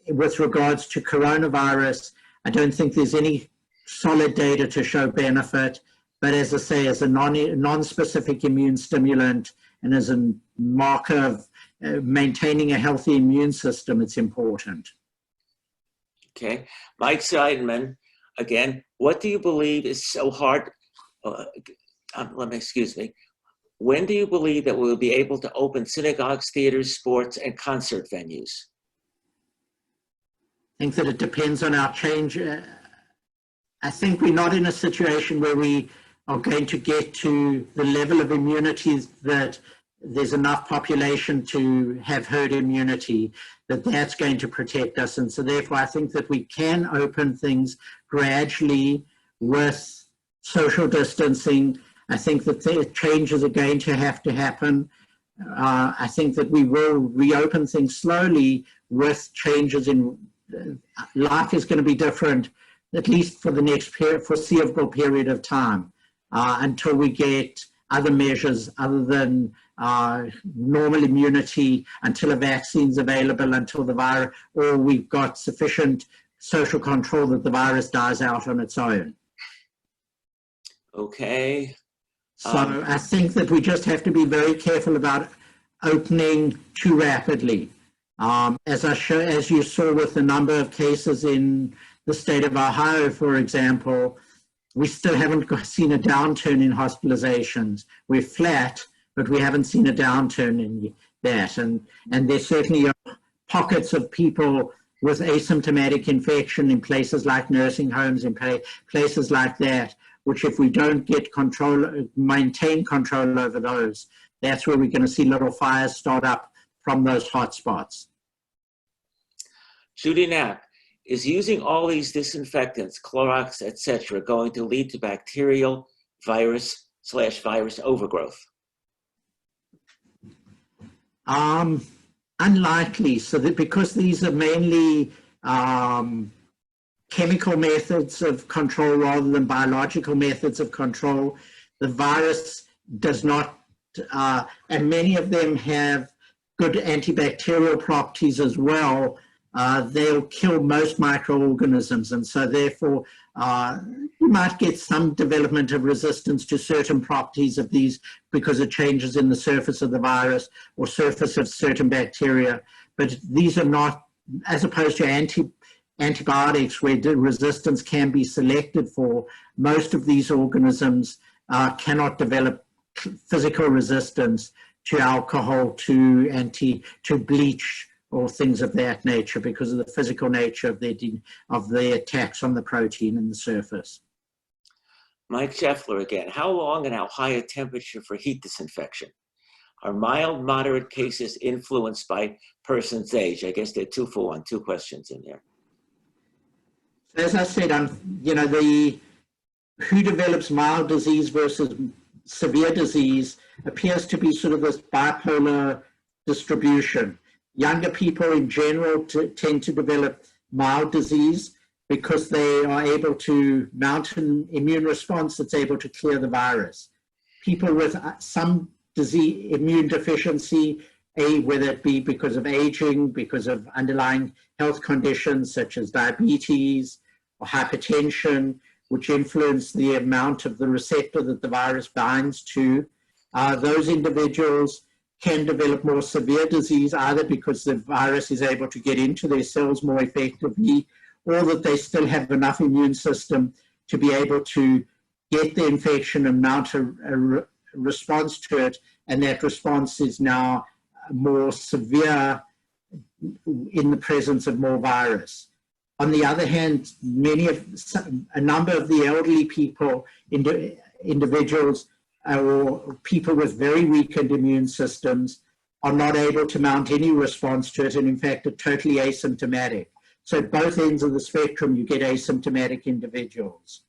B: with regards to coronavirus, I don't think there's any solid data to show benefit. But as I say, as a non-specific immune stimulant and as a marker of maintaining a healthy immune system, it's important.
A: Okay, Mike Seidenman, again, what do you believe is so hard? Excuse me. When do you believe that we'll be able to open synagogues, theaters, sports, and concert venues?
B: I think that it depends on our change. I think we're not in a situation where we are going to get to the level of immunity that there's enough population to have herd immunity, that's going to protect us. And so therefore, I think that we can open things gradually with social distancing. I think that the changes are going to happen. I think that we will reopen things slowly with changes in life is going to be different, at least for the next foreseeable period of time, until we get other measures other than normal immunity, until a vaccine's available, until the virus, or we've got sufficient social control that the virus dies out on its own.
A: Okay.
B: So I think that we just have to be very careful about opening too rapidly. As you saw with the number of cases in the state of Ohio, for example, we still haven't seen a downturn in hospitalizations. We're flat, but we haven't seen a downturn in that. And there certainly are pockets of people with asymptomatic infection in places like nursing homes, in places like that, which if we don't get maintain control over those, that's where we're going to see little fires start up from those hotspots.
A: Judy Knapp, is using all these disinfectants, Clorox, etc., going to lead to bacterial virus/virus overgrowth?
B: Unlikely. So that because these are mainly chemical methods of control rather than biological methods of control, the virus does not, and many of them have good antibacterial properties as well. They'll kill most microorganisms, and so therefore you might get some development of resistance to certain properties of these because of changes in the surface of the virus or surface of certain bacteria. But these are not, as opposed to antibiotics where the resistance can be selected for, most of these organisms cannot develop physical resistance to alcohol, to bleach, or things of that nature because of the physical nature of the attacks on the protein in the surface.
A: Mike Scheffler again, how long and how high a temperature for heat disinfection? Are mild, moderate cases influenced by person's age? I guess there are 2 for 1, 2 questions in there.
B: As I said, who develops mild disease versus severe disease appears to be sort of this bipolar distribution. Younger people in general tend to develop mild disease because they are able to mount an immune response that's able to clear the virus. People with some disease, immune deficiency, whether it be because of aging, because of underlying health conditions such as diabetes or hypertension, which influence the amount of the receptor that the virus binds to, those individuals can develop more severe disease, either because the virus is able to get into their cells more effectively, or that they still have enough immune system to be able to get the infection and mount a response to it, and that response is now more severe in the presence of more virus. On the other hand, a number of the elderly people, individuals or people with very weakened immune systems are not able to mount any response to it, and in fact are totally asymptomatic. So at both ends of the spectrum, you get asymptomatic individuals.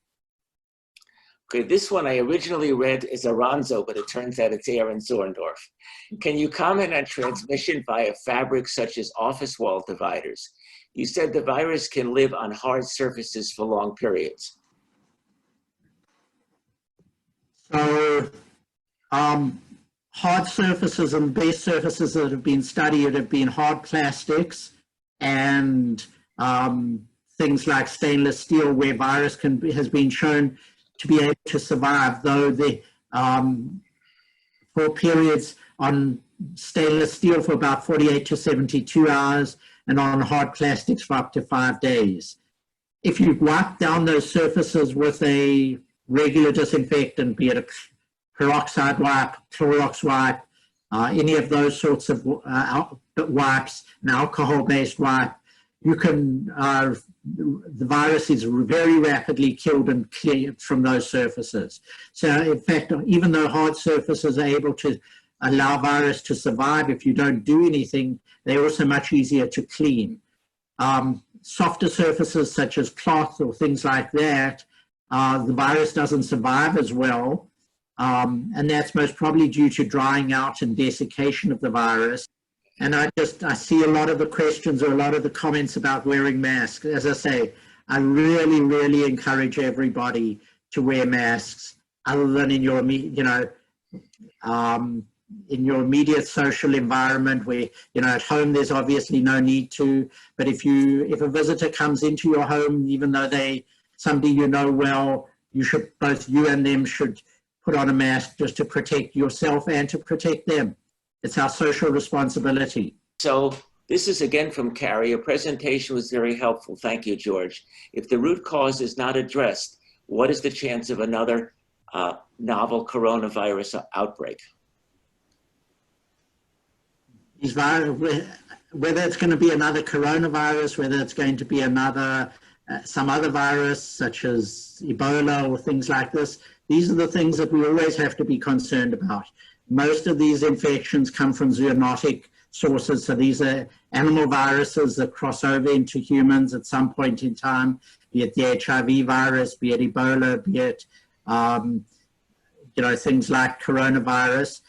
A: Okay, this one I originally read as Aranzo, but it turns out it's Aaron Zorndorf. Can you comment on transmission via fabrics such as office wall dividers? You said the virus can live on hard surfaces for long periods.
B: So hard surfaces and base surfaces that have been studied have been hard plastics and things like stainless steel, where virus has been shown to be able to survive, though for periods on stainless steel for about 48 to 72 hours and on hard plastics for up to 5 days. If you wipe down those surfaces with a regular disinfectant, be it a peroxide wipe, Clorox wipe, any of those sorts of wipes, an alcohol-based wipe, you can, the virus is very rapidly killed and cleared from those surfaces. So in fact, even though hard surfaces are able to allow virus to survive, if you don't do anything, they're also much easier to clean. Softer surfaces such as cloth or things like that, the virus doesn't survive as well. And that's most probably due to drying out and desiccation of the virus. And I see a lot of the questions or a lot of the comments about wearing masks. As I say, I really, really encourage everybody to wear masks, other than in your, in your immediate social environment where, at home there's obviously no need to, but if a visitor comes into your home, even though somebody you know well, both you and them should put on a mask just to protect yourself and to protect them. It's our social responsibility.
A: So this is again from Carrie. Your presentation was very helpful. Thank you, George. If the root cause is not addressed, what is the chance of another novel coronavirus outbreak?
B: Whether it's going to be another coronavirus, whether it's going to be some other virus such as Ebola or things like this, these are the things that we always have to be concerned about. Most of these infections come from zoonotic sources, so these are animal viruses that cross over into humans at some point in time, be it the HIV virus, be it Ebola, be it things like coronavirus.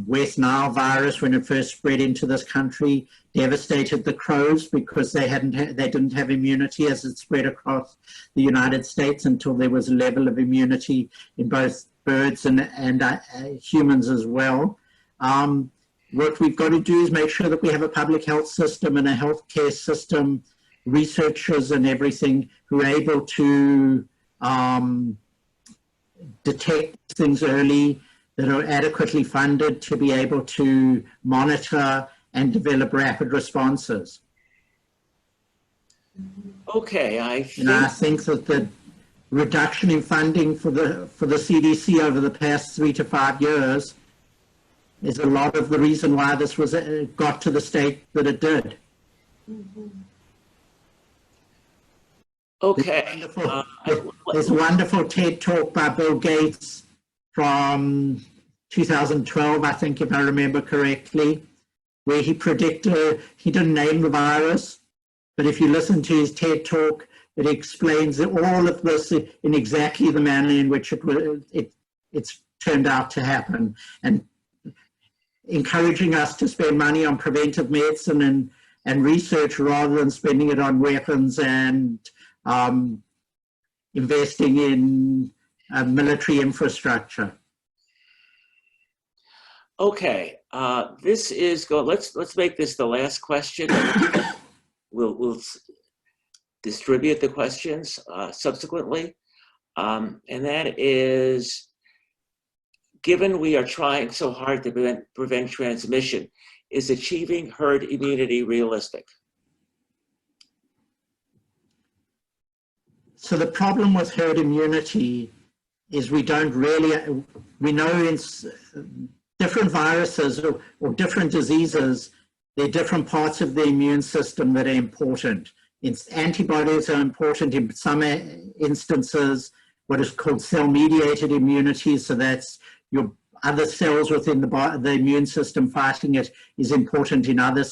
B: West Nile virus, when it first spread into this country, devastated the crows because they didn't have immunity as it spread across the United States until there was a level of immunity in both birds and humans as well. What we've got to do is make sure that we have a public health system and a healthcare system, researchers and everything who are able to detect things early, that are adequately funded to be able to monitor and develop rapid responses.
A: Okay, I
B: think that the reduction in funding for the CDC over the past 3 to 5 years is a lot of the reason why this got to the state that it did.
A: Okay.
B: There's a wonderful TED talk by Bill Gates from 2012, I think, if I remember correctly, where he predicted, he didn't name the virus, but if you listen to his TED talk, it explains all of this in exactly the manner in which it's turned out to happen, and encouraging us to spend money on preventive medicine and research rather than spending it on weapons and investing in military infrastructure.
A: Okay, this is let's make this the last question. We'll distribute the questions subsequently, and that is: given we are trying so hard to prevent transmission, is achieving herd immunity realistic?
B: So the problem with herd immunity is we know in different viruses or different diseases, there are different parts of the immune system that are important. Antibodies are important in some instances, what is called cell-mediated immunity. So that's your other cells within the immune system fighting it is important in other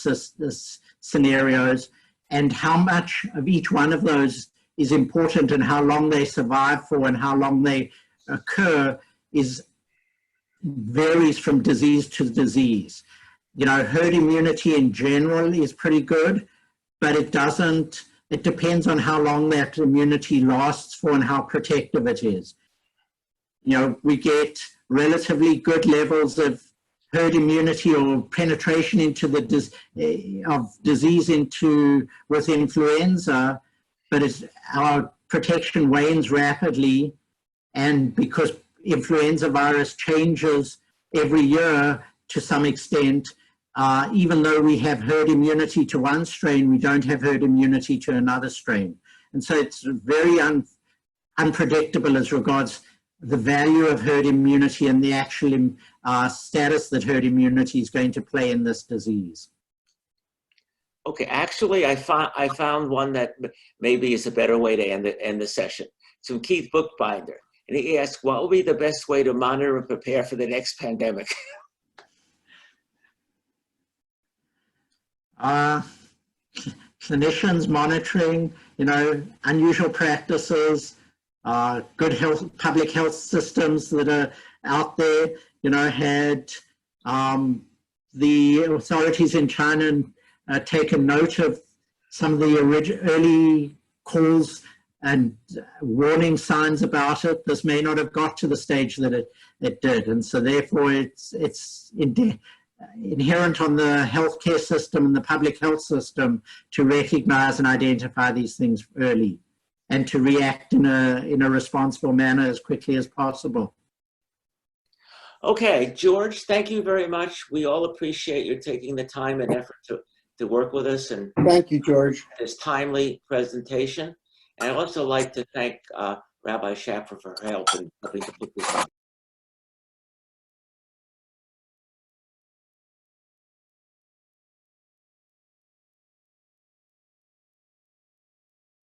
B: scenarios. And how much of each one of those is important and how long they survive for and how long they occur varies from disease to disease. You know, herd immunity in general is pretty good, but it depends on how long that immunity lasts for and how protective it is. You know, we get relatively good levels of herd immunity or penetration into the disease with influenza, but our protection wanes rapidly, and because influenza virus changes every year to some extent, even though we have herd immunity to one strain, we don't have herd immunity to another strain. And so it's very unpredictable as regards the value of herd immunity and the actual status that herd immunity is going to play in this disease.
A: Okay, actually, I found one that maybe is a better way to end the session. It's from Keith Bookbinder, and he asked, what will be the best way to monitor and prepare for the next pandemic?
B: Clinicians monitoring, you know, unusual practices, good public health systems that are out there. You know, had the authorities in China taken note of some of the early calls and warning signs about it, this may not have got to the stage that it did. And so therefore it's inherent on the healthcare system and the public health system to recognize and identify these things early and to react in a responsible manner as quickly as possible.
A: Okay, George, thank you very much. We all appreciate your taking the time and effort to work with us and
E: Thank you, George.
A: this timely presentation. And I'd also like to thank Rabbi Schaffer for her help in helping to put this on.